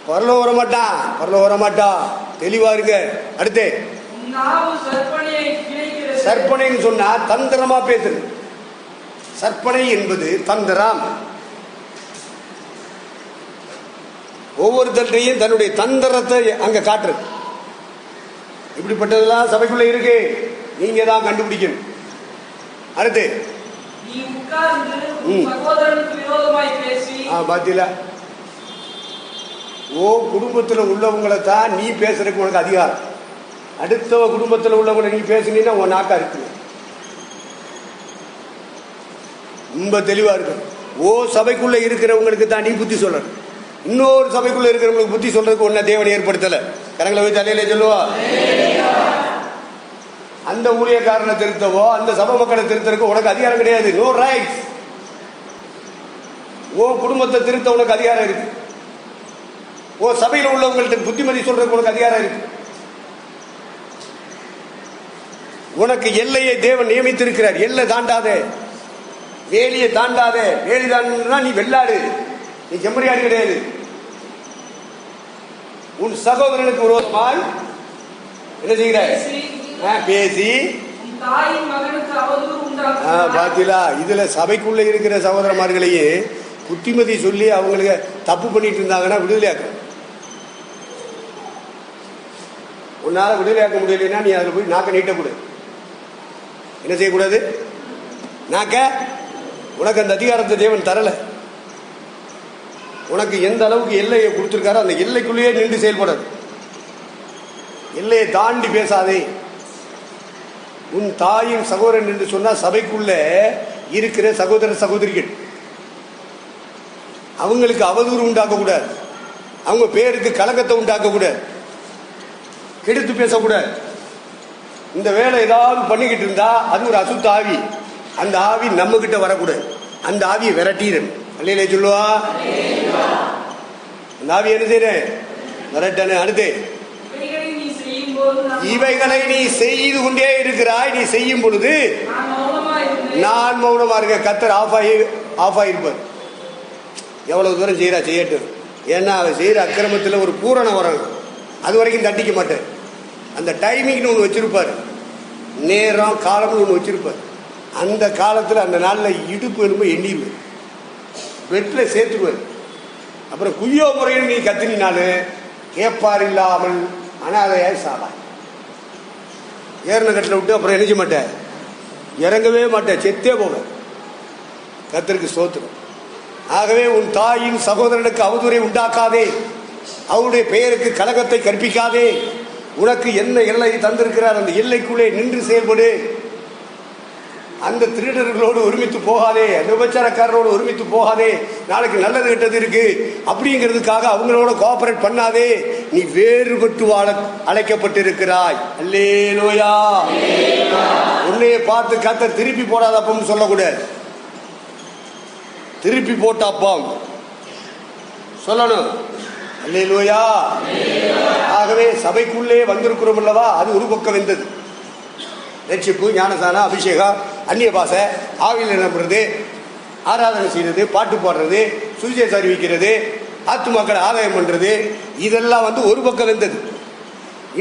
பரலோகம் வர மாட்டான், பரலோகம் வர மாட்டான். தெளிவா இருங்க. அடுத்து சற்பனைன்னு சொன்னா தந்திரமா பேசுறது. சற்பனை என்பது தந்திரம். ஒவ்வொருத்தரையும் தன்னுடைய தந்திரத்தை அங்க காட்டுறது. இப்படிப்பட்டதெல்லாம் சபைக்குள்ள இருக்கு, நீங்க தான் கண்டுபிடிக்கணும். அடுத்து பாத்தீங்களா, ஓ குடும்பத்தில் உள்ளவங்களை தான் நீ பேசுறதுக்கு உனக்கு அதிகாரம். அடுத்த குடும்பத்தில் உள்ளவங்களை நீ பேசுனீன்னா உன் நாக்கா இருக்கு. ரொம்ப தெளிவா இருக்கு. ஓ சபைக்குள்ள இருக்கிறவங்களுக்கு தான் நீ புத்தி சொல்லணும். இன்னொரு சபைக்குள்ள இருக்கிறவங்களுக்கு புத்தி சொல்றதுக்கு ஒன்ன தேவனை ஏற்படுத்தல. கரங்களை போய் தலையில சொல்லுவா. அந்த ஊழியக்காரனை திருத்தவோ அந்த சபை மக்களை திருத்தறதுக்கு உனக்கு அதிகாரம் கிடையாது. No rights. ஓ குடும்பத்தை திருத்த உனக்கு அதிகாரம் இருக்கு. ஓ சபையில் உள்ளவங்கள்ட்ட புத்திமதி சொல்றதுக்கு உனக்கு அதிகாரம் இருக்கு. உனக்கு எல்லையை தேவன் நியமித்திருக்கிறார். எல்லை தாண்டாத. வேலியை தாண்டாத. வேலி தாண்டா நீ வெள்ளாடு, நீ செம்மறியாடு கிடையாது. உன் சகோதரனுக்கு விரோதமாய் என்ன செய்கிற? பேசி பாத்தீங்களா? இதுல சபைக்குள்ள இருக்கிற சகோதரமார்களையே புத்திமதி சொல்லி அவங்களுக்கு தப்பு பண்ணிட்டு இருந்தாங்கன்னா விடுதலையாக்க. உன்னால விடுதலையாக்க முடியலன்னா நீ அதுல போய் நாக்க நீட்டக்கூடாது. என்ன செய்யக்கூடாது? நாக்க. உனக்கு அந்த அதிகாரத்தை தேவன் தரல. உனக்கு எந்த அளவுக்கு எல்லையை கொடுத்திருக்காரோ அந்த எல்லைக்குள்ளேயே நின்று செயல்படாது. எல்லையை தாண்டி பேசாதே. உன் தாயின் சகோதரன் என்று சொன்னா சபைக்குள்ள இருக்கிற சகோதர சகோதரிகள், அவங்களுக்கு அவதூறு உண்டாக்க கூடாது, அவங்க பேருக்கு கலக்கத்தை உண்டாக்க கூடாது, கெடுத்து பேசக்கூடாது. இந்த வேலை ஏதாவது பண்ணிக்கிட்டு இருந்தா அது ஒரு அசுத்த ஆவி. அந்த ஆவி நம்ம கிட்ட வரக்கூடாது. அந்த ஆவியை விரட்டிடு. அல்லையிலே சொல்லுவா. அந்த ஆவி என்ன செய்யறேன்? விரட்டனு. அடுத்து இவைகளை நீ செய்து கொண்டே இருக்கிறாய். நீ செய்யும் பொழுது நான் மௌனமா இருக்க. கத்தர் ஆஃப் ஆகிருப்பார். எவ்வளவு தூரம் செய்யறா செய்யட்டும். ஏன்னா அவன் செய்யற அக்கிரமத்தில் ஒரு பூரணம் வரணும். அது வரைக்கும் தட்டிக்க மாட்டேன். அந்த டைமிங்னு ஒன்று வச்சிருப்பார். நேரம் காலம்னு ஒன்று வச்சிருப்பார். அந்த காலத்தில் அந்த நாளில் இடுப்பு எலும்பு எண்ணிடுவேன், பெட்டில் சேர்த்துருவார். அப்புறம் குய்யோ முறையில் நீ கத்தினாலும் கேட்பார் இல்லாமல் அனாதையாய் சாவா. ஏறின கட்டில் விட்டு அப்புறம் நினைக்க மாட்டேன், இறங்கவே மாட்டேன், செத்தே போவேன். கர்த்தருக்கு ஸ்தோத்திரம். ஆகவே உன் தாயின் சகோதரனுக்கு அவதூறை உண்டாக்காதே, அவருடைய பெயருக்கு கலகத்தை கற்பிக்காதே. உனக்கு என்ன எல்லை தந்திருக்கிறார் அந்த எல்லைக்குள்ளே நின்று செயல்படு. அந்த திருடர்களோடு ஒருமித்து போகாதே, அந்த விபச்சாரக்காரரோடு ஒருமித்து போகாதே. நாளைக்கு நல்லது கெட்டது இருக்கு அப்படிங்கிறதுக்காக அவங்களோட கோஆபரேட் பண்ணாதே. நீ வேறுபட்டு வாழ அழைக்கப்பட்டிருக்கிறாய். அல்லேலூயா. உன்னைய பார்த்து கர்த்தர் திருப்பி போடாத அப்பம் சொல்லக்கூடாது. திருப்பி போட்ட அப்பம் சொல்லணும். அல்லேலூயா. ஆகவே சபைக்குள்ளே வந்திருக்கிறோம் அல்லவா, அது ஒரு பக்கம் வந்தது. ரட்சிப்பு, ஞானசானம், அபிஷேகம், அந்நிய பாஷை, ஆவியில் நம்புறது, ஆராதனை செய்யறது, பாட்டு பாடுறது, சுவிசேஷம் அறிவிக்கிறது, ஆத்துமாக்களை ஆதாயம் பண்றது, இதெல்லாம் ஒரு பக்கம் வந்தது.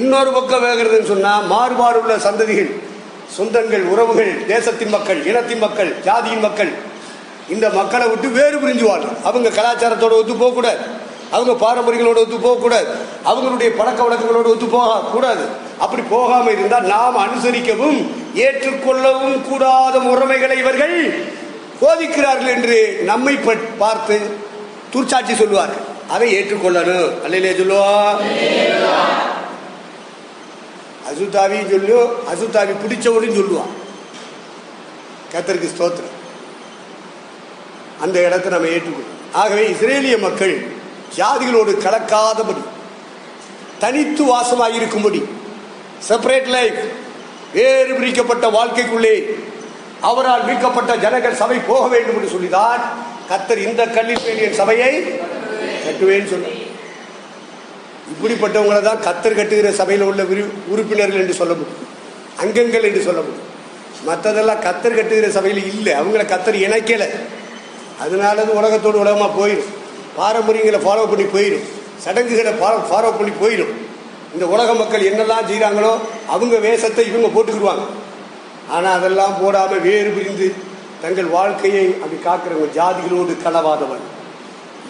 இன்னொரு பக்கம் வேகிறதுன்னு சொன்னா மாறுபாடு உள்ள சந்ததிகள், சொந்தங்கள், உறவுகள், தேசத்தின் மக்கள், இனத்தின் மக்கள், ஜாதியின் மக்கள், இந்த மக்களை விட்டு வேறு பிரிஞ்சுவாங்க. அவங்க கலாச்சாரத்தோட ஒத்து போகக்கூடாது, அவங்க பாரம்பரியங்களோட ஒத்து போகக்கூடாது, அவங்களுடைய பழக்க வழக்கங்களோடு ஒத்து போக கூடாது. அப்படி போகாம இருந்தால் நாம் அனுசரிக்கவும் ஏற்றுக்கொள்ளவும் கூடாத முறைமைகளை இவர்கள் போதிக்கிறார்கள் என்று நம்மை பார்த்து துர்ச்சாட்சி சொல்லுவார்கள். அதை ஏற்றுக்கொள்ளணும். அல்லையிலே சொல்லுவா. அசுத்தாவியும் சொல்லு, அசுத்தாவி பிடிச்சவனும் சொல்லுவான். கர்த்தருக்கு ஸ்தோத்திரம். அந்த இடத்தை நம்ம ஏற்றுக்கொள்ளும். ஆகவே இஸ்ரேலிய மக்கள் ஜாதிகளோடு கலக்காதபடி, தனித்து வாசமாயிருக்கும்படி, செப்பரேட் லைஃப், வேறு பிரிக்கப்பட்ட வாழ்க்கைக்குள்ளே அவரால் மீட்கப்பட்ட ஜனங்கள் சபை போக வேண்டும் என்று சொல்லிதான் கர்த்தர் இந்த கல்லில் வேண்டிய சபையை கட்டுவேன்னு சொன்னார். இப்படிப்பட்டவங்களை தான் கர்த்தர் கட்டுகிற சபையில் உள்ள உறுப்பினர்கள் என்று சொல்ல முடியும், அங்கங்கள் என்று சொல்ல முடியும். மற்றதெல்லாம் கர்த்தர் கட்டுகிற சபையில் இல்லை, அவங்கள கர்த்தர் இணைக்கலை. அதனால அது உலகத்தோடு உலகமாக போயிடும். பாரம்பரியங்களை ஃபாலோ பண்ணி போயிடும், சடங்குகளை ஃபாலோ பண்ணி போயிடும். இந்த உலக மக்கள் என்னெல்லாம் செய்கிறாங்களோ அவங்க வேஷத்தை இவங்க போட்டுக்கிடுவாங்க. ஆனால் அதெல்லாம் போடாமல் வேறு பிரிந்து தங்கள் வாழ்க்கையை அப்படி காக்கிறவங்க ஜாதிகளோடு கலவாதவன்.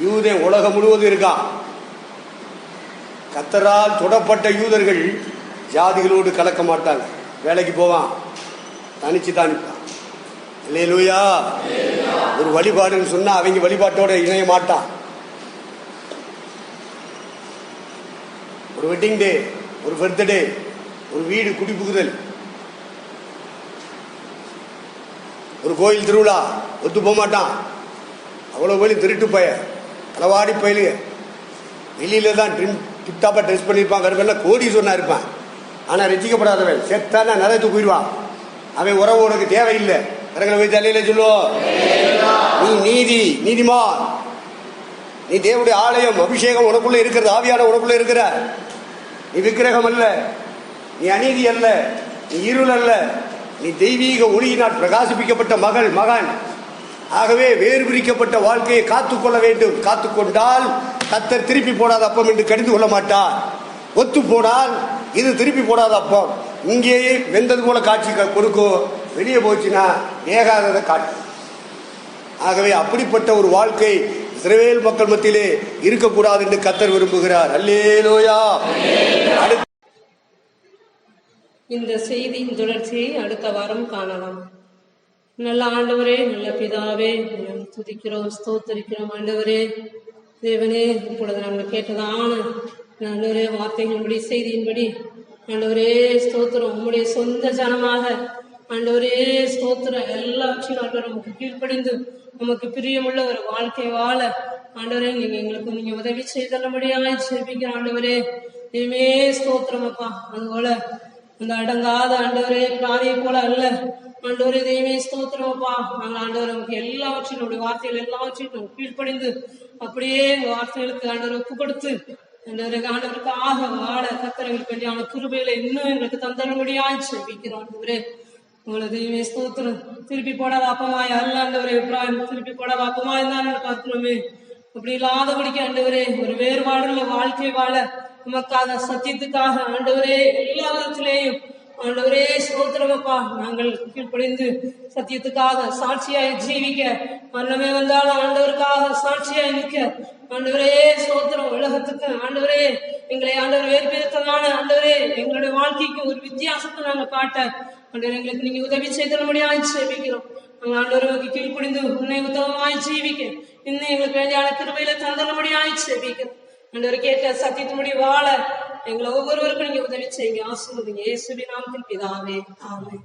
யூதன் உலகம் முழுவதும் இருக்கான். கர்த்தரால் தொடப்பட்ட யூதர்கள் ஜாதிகளோடு கலக்க மாட்டாங்க. வேலைக்கு போவான், தனிச்சு தானிப்பான். அல்லேலூயா. ஒரு வழிபாடுன்னு சொன்னா அவங்க வழிபாட்டோட இணைய மாட்டான். ஒரு வெட்டிங் டே, ஒரு பர்த்டே, ஒரு வீடு குடிபுகுதல், ஒரு கோயில் திருவிழா ஒத்து போக மாட்டான். அவ்வளோ கோயில் திருட்டு பய அளவாடி பயிலுங்க. வெளியில தான் டிப்டாப்பா ட்ரெஸ் பண்ணியிருப்பான், கருப்பெல்லாம் கோடி சொன்னா இருப்பான். ஆனால் ரசிக்கப்படாதவன் செத்தானா நிறைய போயிடுவான். அவன் உறவு உனக்கு தேவையில்லை. கரங்களை போய் தலையில சொல்லுவோம். நீ நீதிமான், நீ தேவனுடைய ஆலயம், அபிஷேகம் உனக்குள்ள இருக்கிறது, ஆவியான உனக்குள்ள இருக்கிற. நீ விக்கிரகம் அல்ல, நீ அநீதி அல்ல, நீ இருள் அல்ல, நீ தெய்வீக ஒளியினால் பிரகாசிப்பிக்கப்பட்ட மகன். ஆகவே வேறு பிரிக்கப்பட்ட வாழ்க்கையை காத்துக்கொள்ள வேண்டும். காத்துக்கொண்டால் கர்த்தர் திருப்பி போடாத அப்பம் என்று கடிந்து கொள்ள மாட்டார். ஒத்து போனால் இது திருப்பி போடாத அப்பம், இங்கேயே வெந்தது போல காட்சி கொடுக்கும், வெளியே போச்சுன்னா வேகாததை காட்டும். ஆகவே அப்படிப்பட்ட ஒரு வாழ்க்கை இஸ்ரவேல் மக்கள் மத்தியிலே இருக்கக்கூடாது என்று கர்த்தர் விரும்புகிறார். அல்லேலூயா. இந்த செய்தியின் தொடர்ச்சியை அடுத்த வாரம் காணலாம். நல்ல ஆண்டவரே, நல்ல பிதாவே, துதிக்கிறோம், ஸ்தோத்தரிக்கிறோம். ஆண்டவரே தேவனே, இப்பொழுது நாங்கள் கேட்டதான ஆண்டவரே வார்த்தைகளின்படி, செய்தியின்படி ஆண்டவரே ஸ்தோத்திரம், உம்முடைய சொந்த ஜனமாக ஆண்டவரே ஸ்தோத்திரம் எல்லாவற்றையும் ஆண்டவர் நமக்கு கீழ்ப்படிந்து நமக்கு பிரியமுள்ள ஒரு வாழ்க்கை வாழ ஆண்டவரே நீங்க உதவி செய்தபடியாக ஜெபிக்கிறோம். ஆண்டவரே இனிமே ஸ்தோத்திரம் அப்பா. அதுபோல அந்த அடங்காத ஆண்டவரே பிராணியை போல அல்ல ஆண்டவரே, தெய்வமே ஸ்தோத்திரம் அப்பா. நாங்கள் ஆண்டவர் நமக்கு எல்லாவற்றையும் நம்முடைய வார்த்தைகள் எல்லாவற்றையும் நம்ம கீழ்ப்படிந்து அப்படியே எங்க வார்த்தைகளுக்கு ஆண்டவர் ஒப்பு கொடுத்து ஆண்டவருக்காக வாழ கர்த்தர்களுக்கு வேண்டியான கிருபைகளை இன்னும் எங்களுக்கு தந்தரும்படியாய் ஜெபிக்கிறோம். ஆண்டவரே உங்களை தெய்வமே ஸ்தோத்திரம். திருப்பி போடாத அப்பமாய் அல்ல ஆண்டவரே, அபிப்பிராயம் திருப்பி போடாத அப்பமாய் தான் பார்க்கிறோமே. அப்படி இல்லாதபடிக்கு ஆண்டவரே ஒரு வேறுபாடுள்ள வாழ்க்கை வாழ உமக்காக சத்தியத்துக்காக ஆண்டவரே எல்லா விதத்திலேயும் ஆண்டவரே ஸ்தோத்திரமப்பா நாங்கள் கீழ்ப்படிந்து சத்தியத்துக்காக சாட்சியாய் ஜீவிக்க, மரணமே வந்தாலும் ஆண்டவருக்காக சாட்சியாய் நிற்க ஆண்டவரே ஸ்தோத்திரம். உலகத்துக்கு ஆண்டவரே எங்களை ஆண்டவர் வேறுபடுத்ததான ஆண்டவரே எங்களுடைய வாழ்க்கைக்கு ஒரு வித்தியாசத்தை நாங்கள் காட்ட ஆண்டவர் எங்களுக்கு நீங்க உதவி செய்தபடியாய் ஜெபிக்கிறோம். நாங்கள் ஆண்டவருக்கு கீழ்ப்படிந்து உன்னை உத்தமமாய் ஜீவிக்க இன்னும் எங்களுக்கு வேண்டியான கிருபையில தந்தபடியாய் ஜெபிக்கிறோம். ஆண்டவர் கேட்ட சத்தியத்தின்படி வாழ எங்களை ஒவ்வொருவருக்கும் நீங்க உதவி செய்யுங்க, ஆசீர்வதிங்க. இயேசுவின் நாமத்தில் பிதாவே, ஆமென்.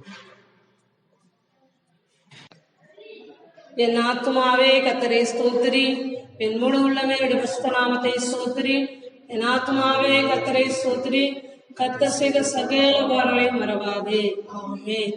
என் ஆத்துமாவே கர்த்தரை ஸ்தோத்திரி, என் முழு உள்ளமே பரிசுத்த நாமத்தை ஸ்தோத்திரி. என் ஆத்துமாவே கர்த்தரை ஸ்தோத்திரி, கர்த்தர் செய்த சகல உபகாரங்களையும் மறவாதே. ஆமென்.